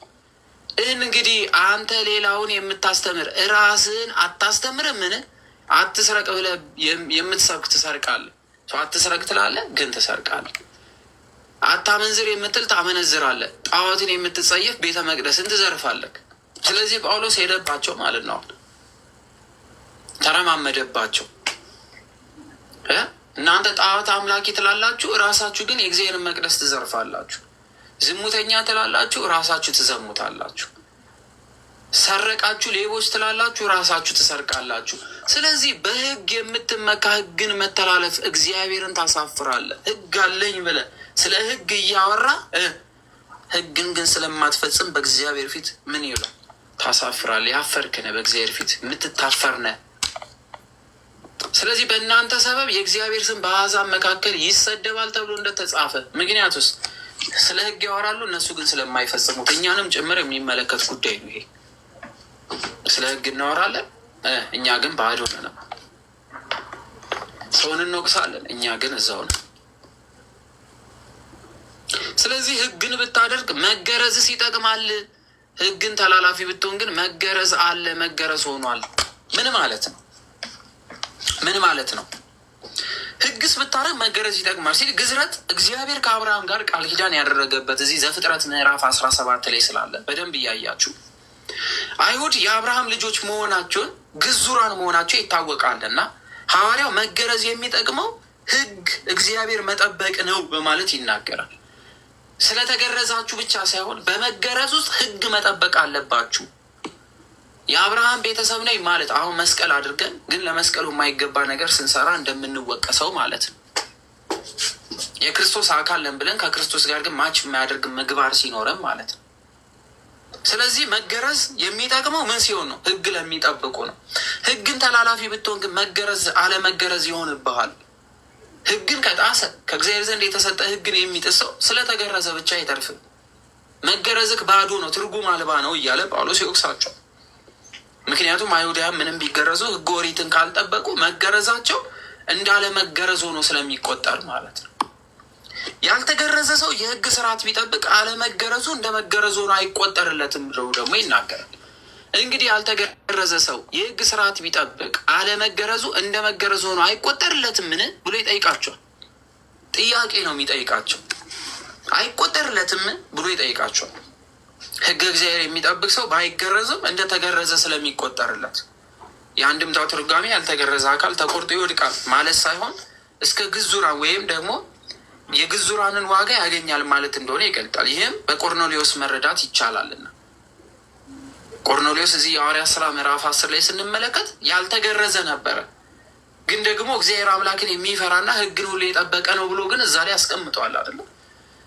ይህን እንግዲህ አንተ ሌላውን የምታስተምር ራስህን አታስተምርምን? አትስረቅ ብለህ የምትሰብክ ትሰርቃለህ። ሰው አትስረቅ ትላለህ ግን ትሰርቃለህ። አታመንዝር የምትል ታመነዝራለህ። ጣዖትን የምትጸየፍ ቤተ መቅደስን ትዘርፋለህ። ስለዚህ ጳውሎስ ሄደባቸው ማለት ነው፣ ተረማመደባቸው። እናንተ ጣዖት አምላኪ ትላላችሁ፣ ራሳችሁ ግን የእግዚአብሔርን መቅደስ ትዘርፋላችሁ። ዝሙተኛ ትላላችሁ፣ ራሳችሁ ትዘሙታላችሁ። ሰረቃችሁ፣ ሌቦች ትላላችሁ፣ ራሳችሁ ትሰርቃላችሁ። ስለዚህ በህግ የምትመካ ህግን መተላለፍ እግዚአብሔርን ታሳፍራለህ። ህግ አለኝ ብለህ ስለ ህግ እያወራ ህግን ግን ስለማትፈጽም በእግዚአብሔር ፊት ምን ይላል? ታሳፍራለህ። ያፈርክነ በእግዚአብሔር ፊት የምትታፈርነ። ስለዚህ በእናንተ ሰበብ የእግዚአብሔር ስም በአሕዛብ መካከል ይሰደባል ተብሎ እንደተጻፈ። ምክንያቱስ ስለ ህግ ያወራሉ፣ እነሱ ግን ስለማይፈጽሙት። እኛንም ጭምር የሚመለከት ጉዳይ ነው ይሄ። ስለ ህግ እናወራለን፣ እኛ ግን ባዶ ነን። ሰውን እንወቅሳለን፣ እኛ ግን እዛው ነው። ስለዚህ ህግን ብታደርግ መገረዝስ ይጠቅማል። ህግን ተላላፊ ብትሆን ግን መገረዝ አለ፣ መገረዝ ሆኗል። ምን ማለት ነው? ምን ማለት ነው? ህግስ ብታደርግ መገረዝ ይጠቅማል ሲል ግዝረት እግዚአብሔር ከአብርሃም ጋር ቃል ኪዳን ያደረገበት እዚህ ዘፍጥረት ምዕራፍ 17 ላይ ስላለ በደንብ እያያችሁ አይሁድ የአብርሃም ልጆች መሆናቸውን ግዙራን መሆናቸው ይታወቃል። እና ሐዋርያው መገረዝ የሚጠቅመው ህግ እግዚአብሔር መጠበቅ ነው በማለት ይናገራል። ስለተገረዛችሁ ብቻ ሳይሆን በመገረዝ ውስጥ ህግ መጠበቅ አለባችሁ። የአብርሃም ቤተሰብ ነኝ ማለት አሁን መስቀል አድርገን ግን ለመስቀሉ የማይገባ ነገር ስንሰራ እንደምንወቀሰው ማለት ነው። የክርስቶስ አካል ነን ብለን ከክርስቶስ ጋር ግን ማች የማያደርግ ምግባር ሲኖረን ማለት ነው። ስለዚህ መገረዝ የሚጠቅመው ምን ሲሆን ነው? ህግ ለሚጠብቁ ነው። ህግን ተላላፊ ብትሆን ግን መገረዝ አለመገረዝ ይሆንብሃል። ህግን ከጣሰ ከእግዚአብሔር ዘንድ የተሰጠ ህግን የሚጥሰው ስለተገረዘ ብቻ አይተርፍም። መገረዝክ ባዶ ነው፣ ትርጉም አልባ ነው እያለ ጳውሎስ ይወቅሳቸው። ምክንያቱም አይሁዳውያን ምንም ቢገረዙ ህገ ኦሪትን ካልጠበቁ መገረዛቸው እንዳለ መገረዝ ሆኖ ስለሚቆጠር ማለት ነው። ያልተገረዘ ሰው የህግ ስርዓት ቢጠብቅ አለመገረዙ እንደ መገረዝ ሆኖ አይቆጠርለትም ብለው ደግሞ ይናገራል። እንግዲህ ያልተገረዘ ሰው የህግ ስርዓት ቢጠብቅ አለመገረዙ እንደ መገረዝ ሆኖ አይቆጠርለትም ምን ብሎ ይጠይቃቸዋል። ጥያቄ ነው የሚጠይቃቸው። አይቆጠርለትም ብሎ ይጠይቃቸዋል። ህግ እግዚአብሔር የሚጠብቅ ሰው ባይገረዝም እንደተገረዘ ስለሚቆጠርለት። የአንድምታው ትርጓሜ ያልተገረዘ አካል ተቆርጦ ይወድቃል ማለት ሳይሆን እስከ ግዙራን ወይም ደግሞ የግዙራንን ዋጋ ያገኛል ማለት እንደሆነ ይገልጣል። ይህም በቆርኔሌዎስ መረዳት ይቻላልና ቆርኔሌዎስ እዚህ የሐዋርያት ሥራ ምዕራፍ 10 ላይ ስንመለከት ያልተገረዘ ነበረ፣ ግን ደግሞ እግዚአብሔር አምላክን የሚፈራና ህግን ሁሉ የጠበቀ ነው ብሎ ግን እዛ ላይ ያስቀምጠዋል አይደለም።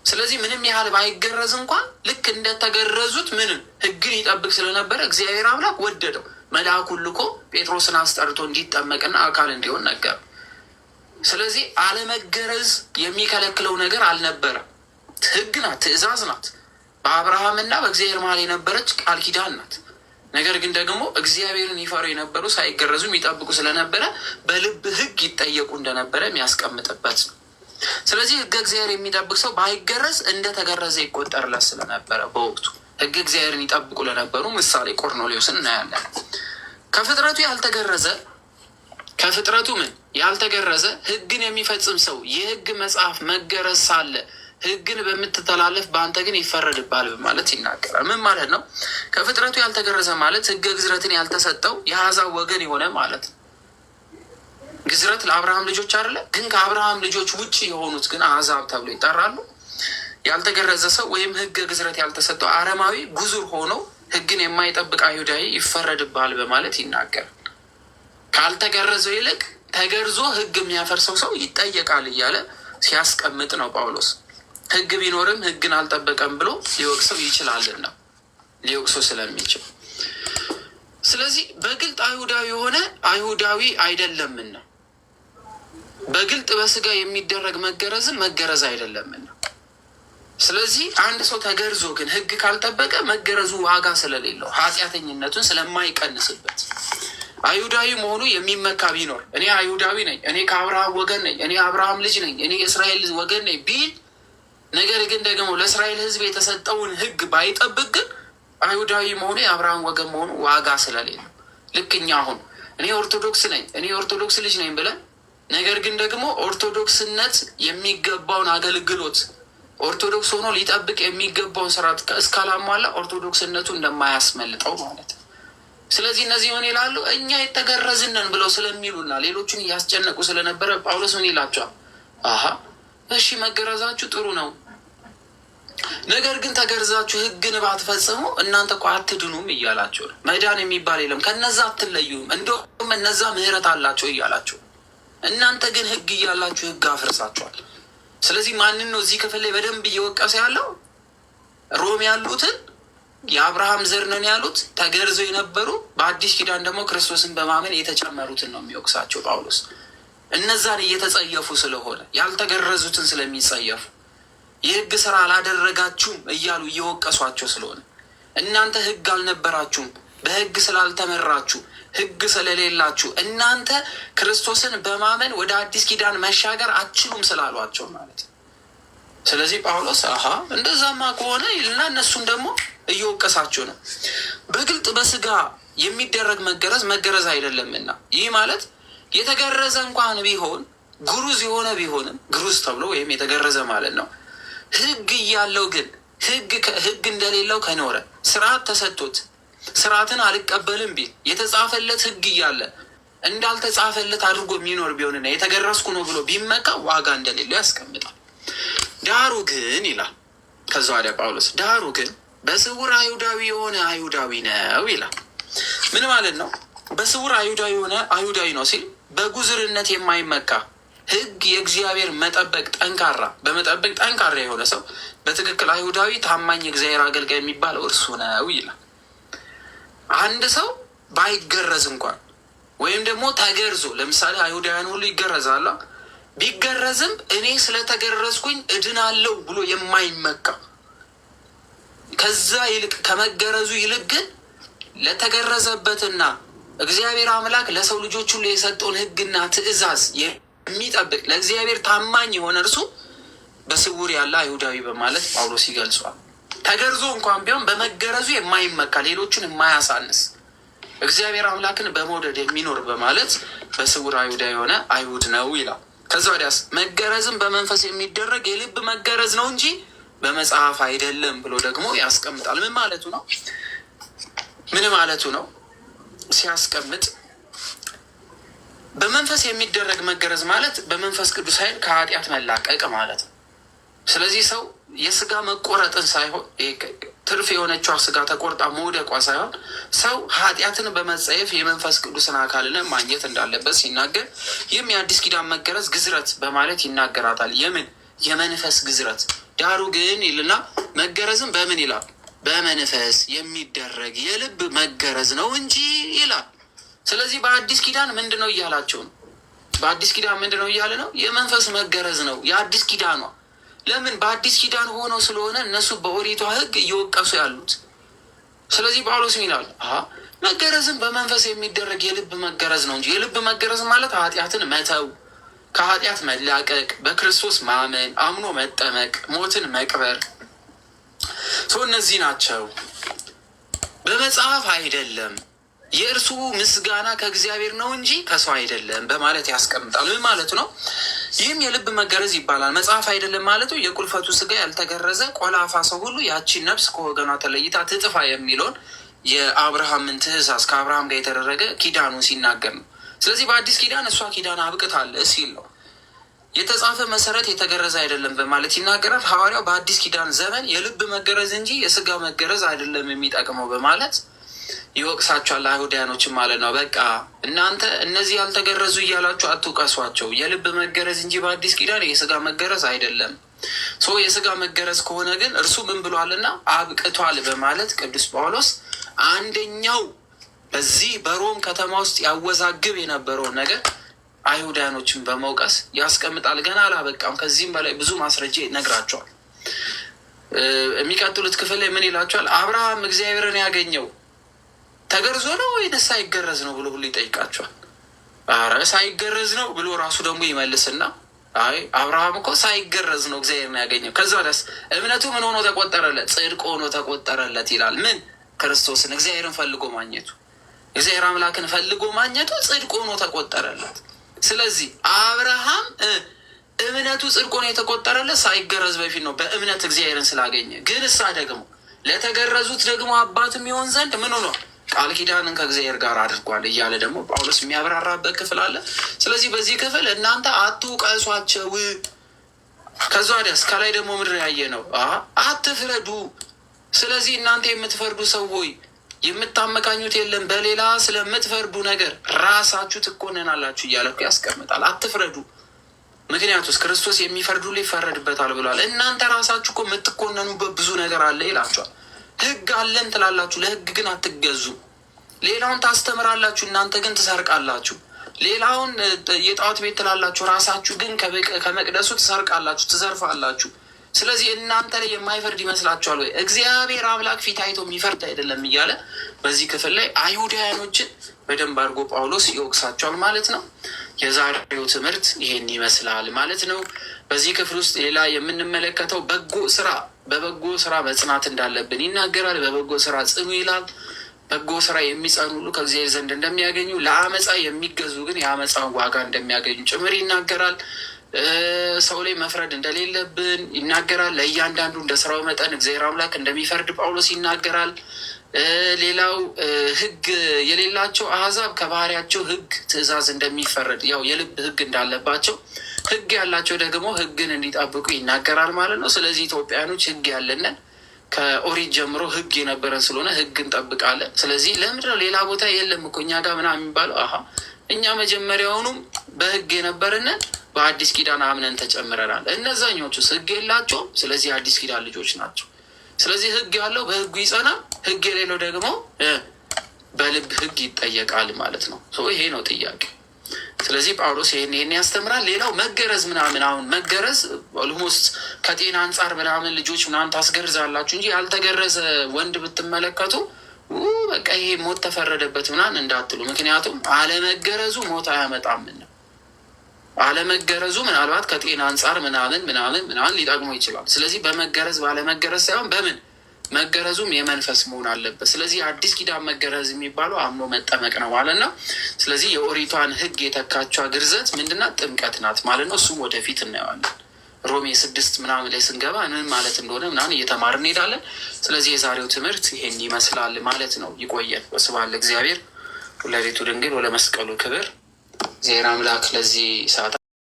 ስለዚህ ምንም ያህል ባይገረዝ እንኳን ልክ እንደተገረዙት ምንም ህግን ይጠብቅ ስለነበረ እግዚአብሔር አምላክ ወደደው። መልአኩን ልኮ ጴጥሮስን አስጠርቶ እንዲጠመቅና አካል እንዲሆን ነገር። ስለዚህ አለመገረዝ የሚከለክለው ነገር አልነበረም። ህግ ናት፣ ትእዛዝ ናት። በአብርሃምና በእግዚአብሔር መሀል የነበረች ቃል ኪዳን ናት። ነገር ግን ደግሞ እግዚአብሔርን ይፈሩ የነበሩ ሳይገረዙ የሚጠብቁ ስለነበረ በልብ ህግ ይጠየቁ እንደነበረ የሚያስቀምጥበት ነው። ስለዚህ ሕገ እግዚአብሔር የሚጠብቅ ሰው ባይገረዝ እንደተገረዘ ይቆጠርለት ስለነበረ በወቅቱ ሕገ እግዚአብሔርን ይጠብቁ ለነበሩ ምሳሌ ቆርኔሌዎስን እናያለን። ከፍጥረቱ ያልተገረዘ ከፍጥረቱ ምን ያልተገረዘ ሕግን የሚፈጽም ሰው የሕግ መጽሐፍ መገረዝ ሳለ ሕግን በምትተላለፍ በአንተ ግን ይፈረድብሃል በማለት ይናገራል። ምን ማለት ነው? ከፍጥረቱ ያልተገረዘ ማለት ሕገ ግዝረትን ያልተሰጠው የአሕዛብ ወገን የሆነ ማለት ነው። ግዝረት ለአብርሃም ልጆች አይደለ? ግን ከአብርሃም ልጆች ውጭ የሆኑት ግን አሕዛብ ተብሎ ይጠራሉ። ያልተገረዘ ሰው ወይም ሕገ ግዝረት ያልተሰጠው አረማዊ ጉዙር ሆኖ ሕግን የማይጠብቅ አይሁዳዊ ይፈረድብሃል በማለት ይናገራል። ካልተገረዘው ይልቅ ተገርዞ ሕግ የሚያፈርሰው ሰው ይጠየቃል እያለ ሲያስቀምጥ ነው ጳውሎስ። ሕግ ቢኖርም ሕግን አልጠበቀም ብሎ ሊወቅሰው ይችላልና ሊወቅሰው ስለሚችል፣ ስለዚህ በግልጥ አይሁዳዊ የሆነ አይሁዳዊ አይደለምና በግልጥ በስጋ የሚደረግ መገረዝም መገረዝ አይደለምና። ስለዚህ አንድ ሰው ተገርዞ ግን ሕግ ካልጠበቀ መገረዙ ዋጋ ስለሌለው ኃጢአተኝነቱን ስለማይቀንስበት አይሁዳዊ መሆኑ የሚመካ ቢኖር እኔ አይሁዳዊ ነኝ፣ እኔ ከአብርሃም ወገን ነኝ፣ እኔ አብርሃም ልጅ ነኝ፣ እኔ የእስራኤል ወገን ነኝ ቢል ነገር ግን ደግሞ ለእስራኤል ሕዝብ የተሰጠውን ሕግ ባይጠብቅ ግን አይሁዳዊ መሆኑ የአብርሃም ወገን መሆኑ ዋጋ ስለሌለው፣ ልክ እኛ አሁን እኔ ኦርቶዶክስ ነኝ፣ እኔ ኦርቶዶክስ ልጅ ነኝ ብለን ነገር ግን ደግሞ ኦርቶዶክስነት የሚገባውን አገልግሎት ኦርቶዶክስ ሆኖ ሊጠብቅ የሚገባውን ስርዓት እስካላሟላ ኦርቶዶክስነቱ እንደማያስመልጠው ማለት ነው። ስለዚህ እነዚህ ምን ይላሉ? እኛ የተገረዝነን ብለው ስለሚሉና ሌሎቹን እያስጨነቁ ስለነበረ ጳውሎስ ምን ይላቸዋል? አሀ እሺ መገረዛችሁ ጥሩ ነው፣ ነገር ግን ተገርዛችሁ ሕግን ባትፈጽሙ እናንተ እኮ አትድኑም እያላቸው ነው። መዳን የሚባል የለም፣ ከነዛ አትለዩም፣ እንደውም እነዛ ምሕረት አላቸው እያላቸው፣ እናንተ ግን ሕግ እያላችሁ ሕግ አፍርሳችኋል። ስለዚህ ማንን ነው እዚህ ክፍል ላይ በደንብ እየወቀሰ ያለው? ሮም ያሉትን የአብርሃም ዘር ነን ያሉት ተገርዘው የነበሩ በአዲስ ኪዳን ደግሞ ክርስቶስን በማመን የተጨመሩትን ነው የሚወቅሳቸው ጳውሎስ። እነዛን እየተጸየፉ ስለሆነ ያልተገረዙትን ስለሚጸየፉ የሕግ ስራ አላደረጋችሁም እያሉ እየወቀሷቸው ስለሆነ እናንተ ሕግ አልነበራችሁም፣ በሕግ ስላልተመራችሁ፣ ሕግ ስለሌላችሁ እናንተ ክርስቶስን በማመን ወደ አዲስ ኪዳን መሻገር አትችሉም ስላሏቸው ማለት ነው። ስለዚህ ጳውሎስ አሀ እንደዛማ ከሆነ ይልና እነሱን ደግሞ እየወቀሳቸው ነው። በግልጥ በስጋ የሚደረግ መገረዝ መገረዝ አይደለምና ይህ ማለት የተገረዘ እንኳን ቢሆን ግሩዝ የሆነ ቢሆንም ግሩዝ ተብሎ ወይም የተገረዘ ማለት ነው። ሕግ እያለው ግን ሕግ እንደሌለው ከኖረ ስርዓት ተሰጥቶት ስርዓትን አልቀበልም ቢል የተጻፈለት ሕግ እያለ እንዳልተጻፈለት አድርጎ የሚኖር ቢሆንና የተገረዝኩ ነው ብሎ ቢመካ ዋጋ እንደሌለው ያስቀምጣል። ዳሩ ግን ይላል ከዛ ወዲያ ጳውሎስ ዳሩ ግን በስውር አይሁዳዊ የሆነ አይሁዳዊ ነው ይላል። ምን ማለት ነው? በስውር አይሁዳዊ የሆነ አይሁዳዊ ነው ሲል በጉዝርነት የማይመካ ሕግ የእግዚአብሔር በመጠበቅ ጠንካራ የሆነ ሰው በትክክል አይሁዳዊ ታማኝ የእግዚአብሔር አገልጋይ የሚባለው እርሱ ነው ይላል። አንድ ሰው ባይገረዝ እንኳን ወይም ደግሞ ተገርዞ፣ ለምሳሌ አይሁዳውያን ሁሉ ይገረዛሉ። ቢገረዝም እኔ ስለተገረዝኩኝ እድናለሁ ብሎ የማይመካ ከዛ ይልቅ ከመገረዙ ይልቅ ግን ለተገረዘበትና እግዚአብሔር አምላክ ለሰው ልጆች ሁሉ የሰጠውን ሕግና ትእዛዝ የሚጠብቅ ለእግዚአብሔር ታማኝ የሆነ እርሱ በስውር ያለ አይሁዳዊ በማለት ጳውሎስ ይገልጿል። ተገርዞ እንኳን ቢሆን በመገረዙ የማይመካ ሌሎችን የማያሳንስ እግዚአብሔር አምላክን በመውደድ የሚኖር በማለት በስውር አይሁዳዊ የሆነ አይሁድ ነው ይላል። ከዛ ወዲያስ መገረዝም በመንፈስ የሚደረግ የልብ መገረዝ ነው እንጂ በመጽሐፍ አይደለም ብሎ ደግሞ ያስቀምጣል። ምን ማለቱ ነው? ሲያስቀምጥ በመንፈስ የሚደረግ መገረዝ ማለት በመንፈስ ቅዱስ ኃይል ከኃጢአት መላቀቅ ማለት ነው። ስለዚህ ሰው የስጋ መቆረጥን ሳይሆን ትርፍ የሆነችዋ ስጋ ተቆርጣ መውደቋ ሳይሆን ሰው ኃጢአትን በመጸየፍ የመንፈስ ቅዱስን አካልን ማግኘት እንዳለበት ሲናገር ይህም የአዲስ ኪዳን መገረዝ ግዝረት በማለት ይናገራታል። የመንፈስ ግዝረት። ዳሩ ግን ይልና መገረዝም በምን ይላል? በመንፈስ የሚደረግ የልብ መገረዝ ነው እንጂ ይላል። ስለዚህ በአዲስ ኪዳን ምንድን ነው እያላቸው ነው? በአዲስ ኪዳን ምንድን ነው እያለ ነው? የመንፈስ መገረዝ ነው የአዲስ ኪዳኗ። ለምን? በአዲስ ኪዳን ሆኖ ስለሆነ እነሱ በኦሪቷ ሕግ እየወቀሱ ያሉት። ስለዚህ ጳውሎስ ይላል መገረዝም በመንፈስ የሚደረግ የልብ መገረዝ ነው እንጂ። የልብ መገረዝ ማለት ኃጢአትን መተው፣ ከኃጢአት መላቀቅ፣ በክርስቶስ ማመን፣ አምኖ መጠመቅ፣ ሞትን መቅበር እነዚህ ናቸው። በመጽሐፍ አይደለም፣ የእርሱ ምስጋና ከእግዚአብሔር ነው እንጂ ከሰው አይደለም በማለት ያስቀምጣል። ምን ማለት ነው? ይህም የልብ መገረዝ ይባላል። መጽሐፍ አይደለም ማለቱ የቁልፈቱ ስጋ ያልተገረዘ ቆላፋ ሰው ሁሉ ያቺን ነፍስ ከወገኗ ተለይታ ትጥፋ የሚለውን የአብርሃምን ትእዛዝ ከአብርሃም ጋር የተደረገ ኪዳኑን ሲናገር ነው። ስለዚህ በአዲስ ኪዳን እሷ ኪዳን አብቅታለ ሲል ነው። የተጻፈ መሰረት የተገረዘ አይደለም በማለት ይናገራል። ሐዋርያው በአዲስ ኪዳን ዘመን የልብ መገረዝ እንጂ የስጋ መገረዝ አይደለም የሚጠቅመው በማለት ይወቅሳቸዋል። አይሁዳያኖችን ማለት ነው። በቃ እናንተ እነዚህ ያልተገረዙ እያላችሁ አትውቀሷቸው። የልብ መገረዝ እንጂ በአዲስ ኪዳን የስጋ መገረዝ አይደለም። የስጋ መገረዝ ከሆነ ግን እርሱ ምን ብሏልና አብቅቷል በማለት ቅዱስ ጳውሎስ አንደኛው በዚህ በሮም ከተማ ውስጥ ያወዛግብ የነበረውን ነገር አይሁዳያኖችን በመውቀስ ያስቀምጣል። ገና አላበቃም። ከዚህም በላይ ብዙ ማስረጃ ይነግራቸዋል። የሚቀጥሉት ክፍል ላይ ምን ይላቸዋል? አብርሃም እግዚአብሔርን ያገኘው ተገርዞ ነው ወይስ ሳይገረዝ ነው ብሎ ሁሉ ይጠይቃቸዋል። አረ ሳይገረዝ ነው ብሎ ራሱ ደግሞ ይመልስና አይ አብርሃም እኮ ሳይገረዝ ነው እግዚአብሔርን ያገኘው። ከዛ ደስ እምነቱ ምን ሆኖ ተቆጠረለት? ጽድቅ ሆኖ ተቆጠረለት ይላል። ምን? ክርስቶስን እግዚአብሔርን ፈልጎ ማግኘቱ፣ እግዚአብሔር አምላክን ፈልጎ ማግኘቱ ጽድቅ ሆኖ ተቆጠረለት። ስለዚህ አብርሃም እምነቱ ጽድቅ ሆኖ የተቆጠረለት ሳይገረዝ በፊት ነው፣ በእምነት እግዚአብሔርን ስላገኘ። ግን እሳ ደግሞ ለተገረዙት ደግሞ አባትም ይሆን ዘንድ ምን ሆኗል? ቃል ኪዳንን ከእግዚአብሔር ጋር አድርጓል እያለ ደግሞ ጳውሎስ የሚያብራራበት ክፍል አለ። ስለዚህ በዚህ ክፍል እናንተ አትውቀሷቸው። ከዛ ደስ ከላይ ደግሞ ምድር ያየ ነው አትፍረዱ። ስለዚህ እናንተ የምትፈርዱ ሰው ሆይ የምታመካኙት የለም፣ በሌላ ስለምትፈርዱ ነገር ራሳችሁ ትኮነናላችሁ እያለ ያስቀምጣል። አትፍረዱ፣ ምክንያቱስ ክርስቶስ የሚፈርዱ ላይ ይፈረድበታል ብሏል። እናንተ ራሳችሁ እኮ የምትኮነኑበት ብዙ ነገር አለ ይላቸዋል። ህግ አለን ትላላችሁ፣ ለህግ ግን አትገዙ። ሌላውን ታስተምራላችሁ፣ እናንተ ግን ትሰርቃላችሁ። ሌላውን የጣዖት ቤት ትላላችሁ፣ ራሳችሁ ግን ከመቅደሱ ትሰርቃላችሁ፣ ትዘርፋላችሁ። ስለዚህ እናንተ ላይ የማይፈርድ ይመስላችኋል ወይ? እግዚአብሔር አምላክ ፊት አይቶ የሚፈርድ አይደለም እያለ በዚህ ክፍል ላይ አይሁዳውያኖችን በደንብ አድርጎ ጳውሎስ ይወቅሳቸዋል ማለት ነው። የዛሬው ትምህርት ይሄን ይመስላል ማለት ነው። በዚህ ክፍል ውስጥ ሌላ የምንመለከተው በበጎ ስራ መጽናት እንዳለብን ይናገራል። በበጎ ስራ ጽኑ ይላል። በጎ ስራ የሚጸኑ ሁሉ ከእግዚአብሔር ዘንድ እንደሚያገኙ፣ ለአመፃ የሚገዙ ግን የአመፃን ዋጋ እንደሚያገኙ ጭምር ይናገራል። ሰው ላይ መፍረድ እንደሌለብን ይናገራል። ለእያንዳንዱ እንደ ስራው መጠን እግዚአብሔር አምላክ እንደሚፈርድ ጳውሎስ ይናገራል። ሌላው ህግ የሌላቸው አሕዛብ ከባህሪያቸው ህግ ትእዛዝ እንደሚፈረድ ያው የልብ ህግ እንዳለባቸው ህግ ያላቸው ደግሞ ህግን እንዲጠብቁ ይናገራል ማለት ነው። ስለዚህ ኢትዮጵያኖች ህግ ያለንን ከኦሪት ጀምሮ ህግ የነበረን ስለሆነ ህግ እንጠብቃለን። ስለዚህ ለምንድነው ሌላ ቦታ የለም እኮ እኛ ጋር ምናምን የሚባለው? እኛ መጀመሪያውኑም በህግ የነበረንን በአዲስ ኪዳን አምነን ተጨምረናል። እነዛኞቹስ ህግ የላቸውም። ስለዚህ አዲስ ኪዳን ልጆች ናቸው። ስለዚህ ህግ ያለው በህጉ ይጸናል፣ ህግ የሌለው ደግሞ በልብ ህግ ይጠየቃል ማለት ነው። ይሄ ነው ጥያቄ። ስለዚህ ጳውሎስ ይሄን ያስተምራል። ሌላው መገረዝ ምናምን፣ አሁን መገረዝ ኦልሞስት ከጤና አንጻር ምናምን ልጆች ምናምን ታስገርዛላችሁ እንጂ ያልተገረዘ ወንድ ብትመለከቱ በቃ ይሄ ሞት ተፈረደበት ምናምን እንዳትሉ። ምክንያቱም አለመገረዙ ሞት አያመጣም ነው። አለመገረዙ ምናልባት ከጤና አንጻር ምናምን ሊጠቅሙ ይችላል። ስለዚህ በመገረዝ ባለመገረዝ ሳይሆን በምን መገረዙም የመንፈስ መሆን አለበት። ስለዚህ አዲስ ኪዳን መገረዝ የሚባለው አምኖ መጠመቅ ነው ማለት ነው። ስለዚህ የኦሪቷን ህግ የተካቿ ግርዘት ምንድናት? ጥምቀት ናት ማለት ነው። እሱም ወደፊት እናየዋለን። ሮሜ 6 ምናምን ላይ ስንገባ ምን ማለት እንደሆነ ምናምን እየተማርን እንሄዳለን። ስለዚህ የዛሬው ትምህርት ይሄን ይመስላል ማለት ነው። ይቆየን። ወስብሐት ለእግዚአብሔር ወለወላዲቱ ድንግል ወለመስቀሉ ክብር። እግዚአብሔር አምላክ ለዚህ ሰዓት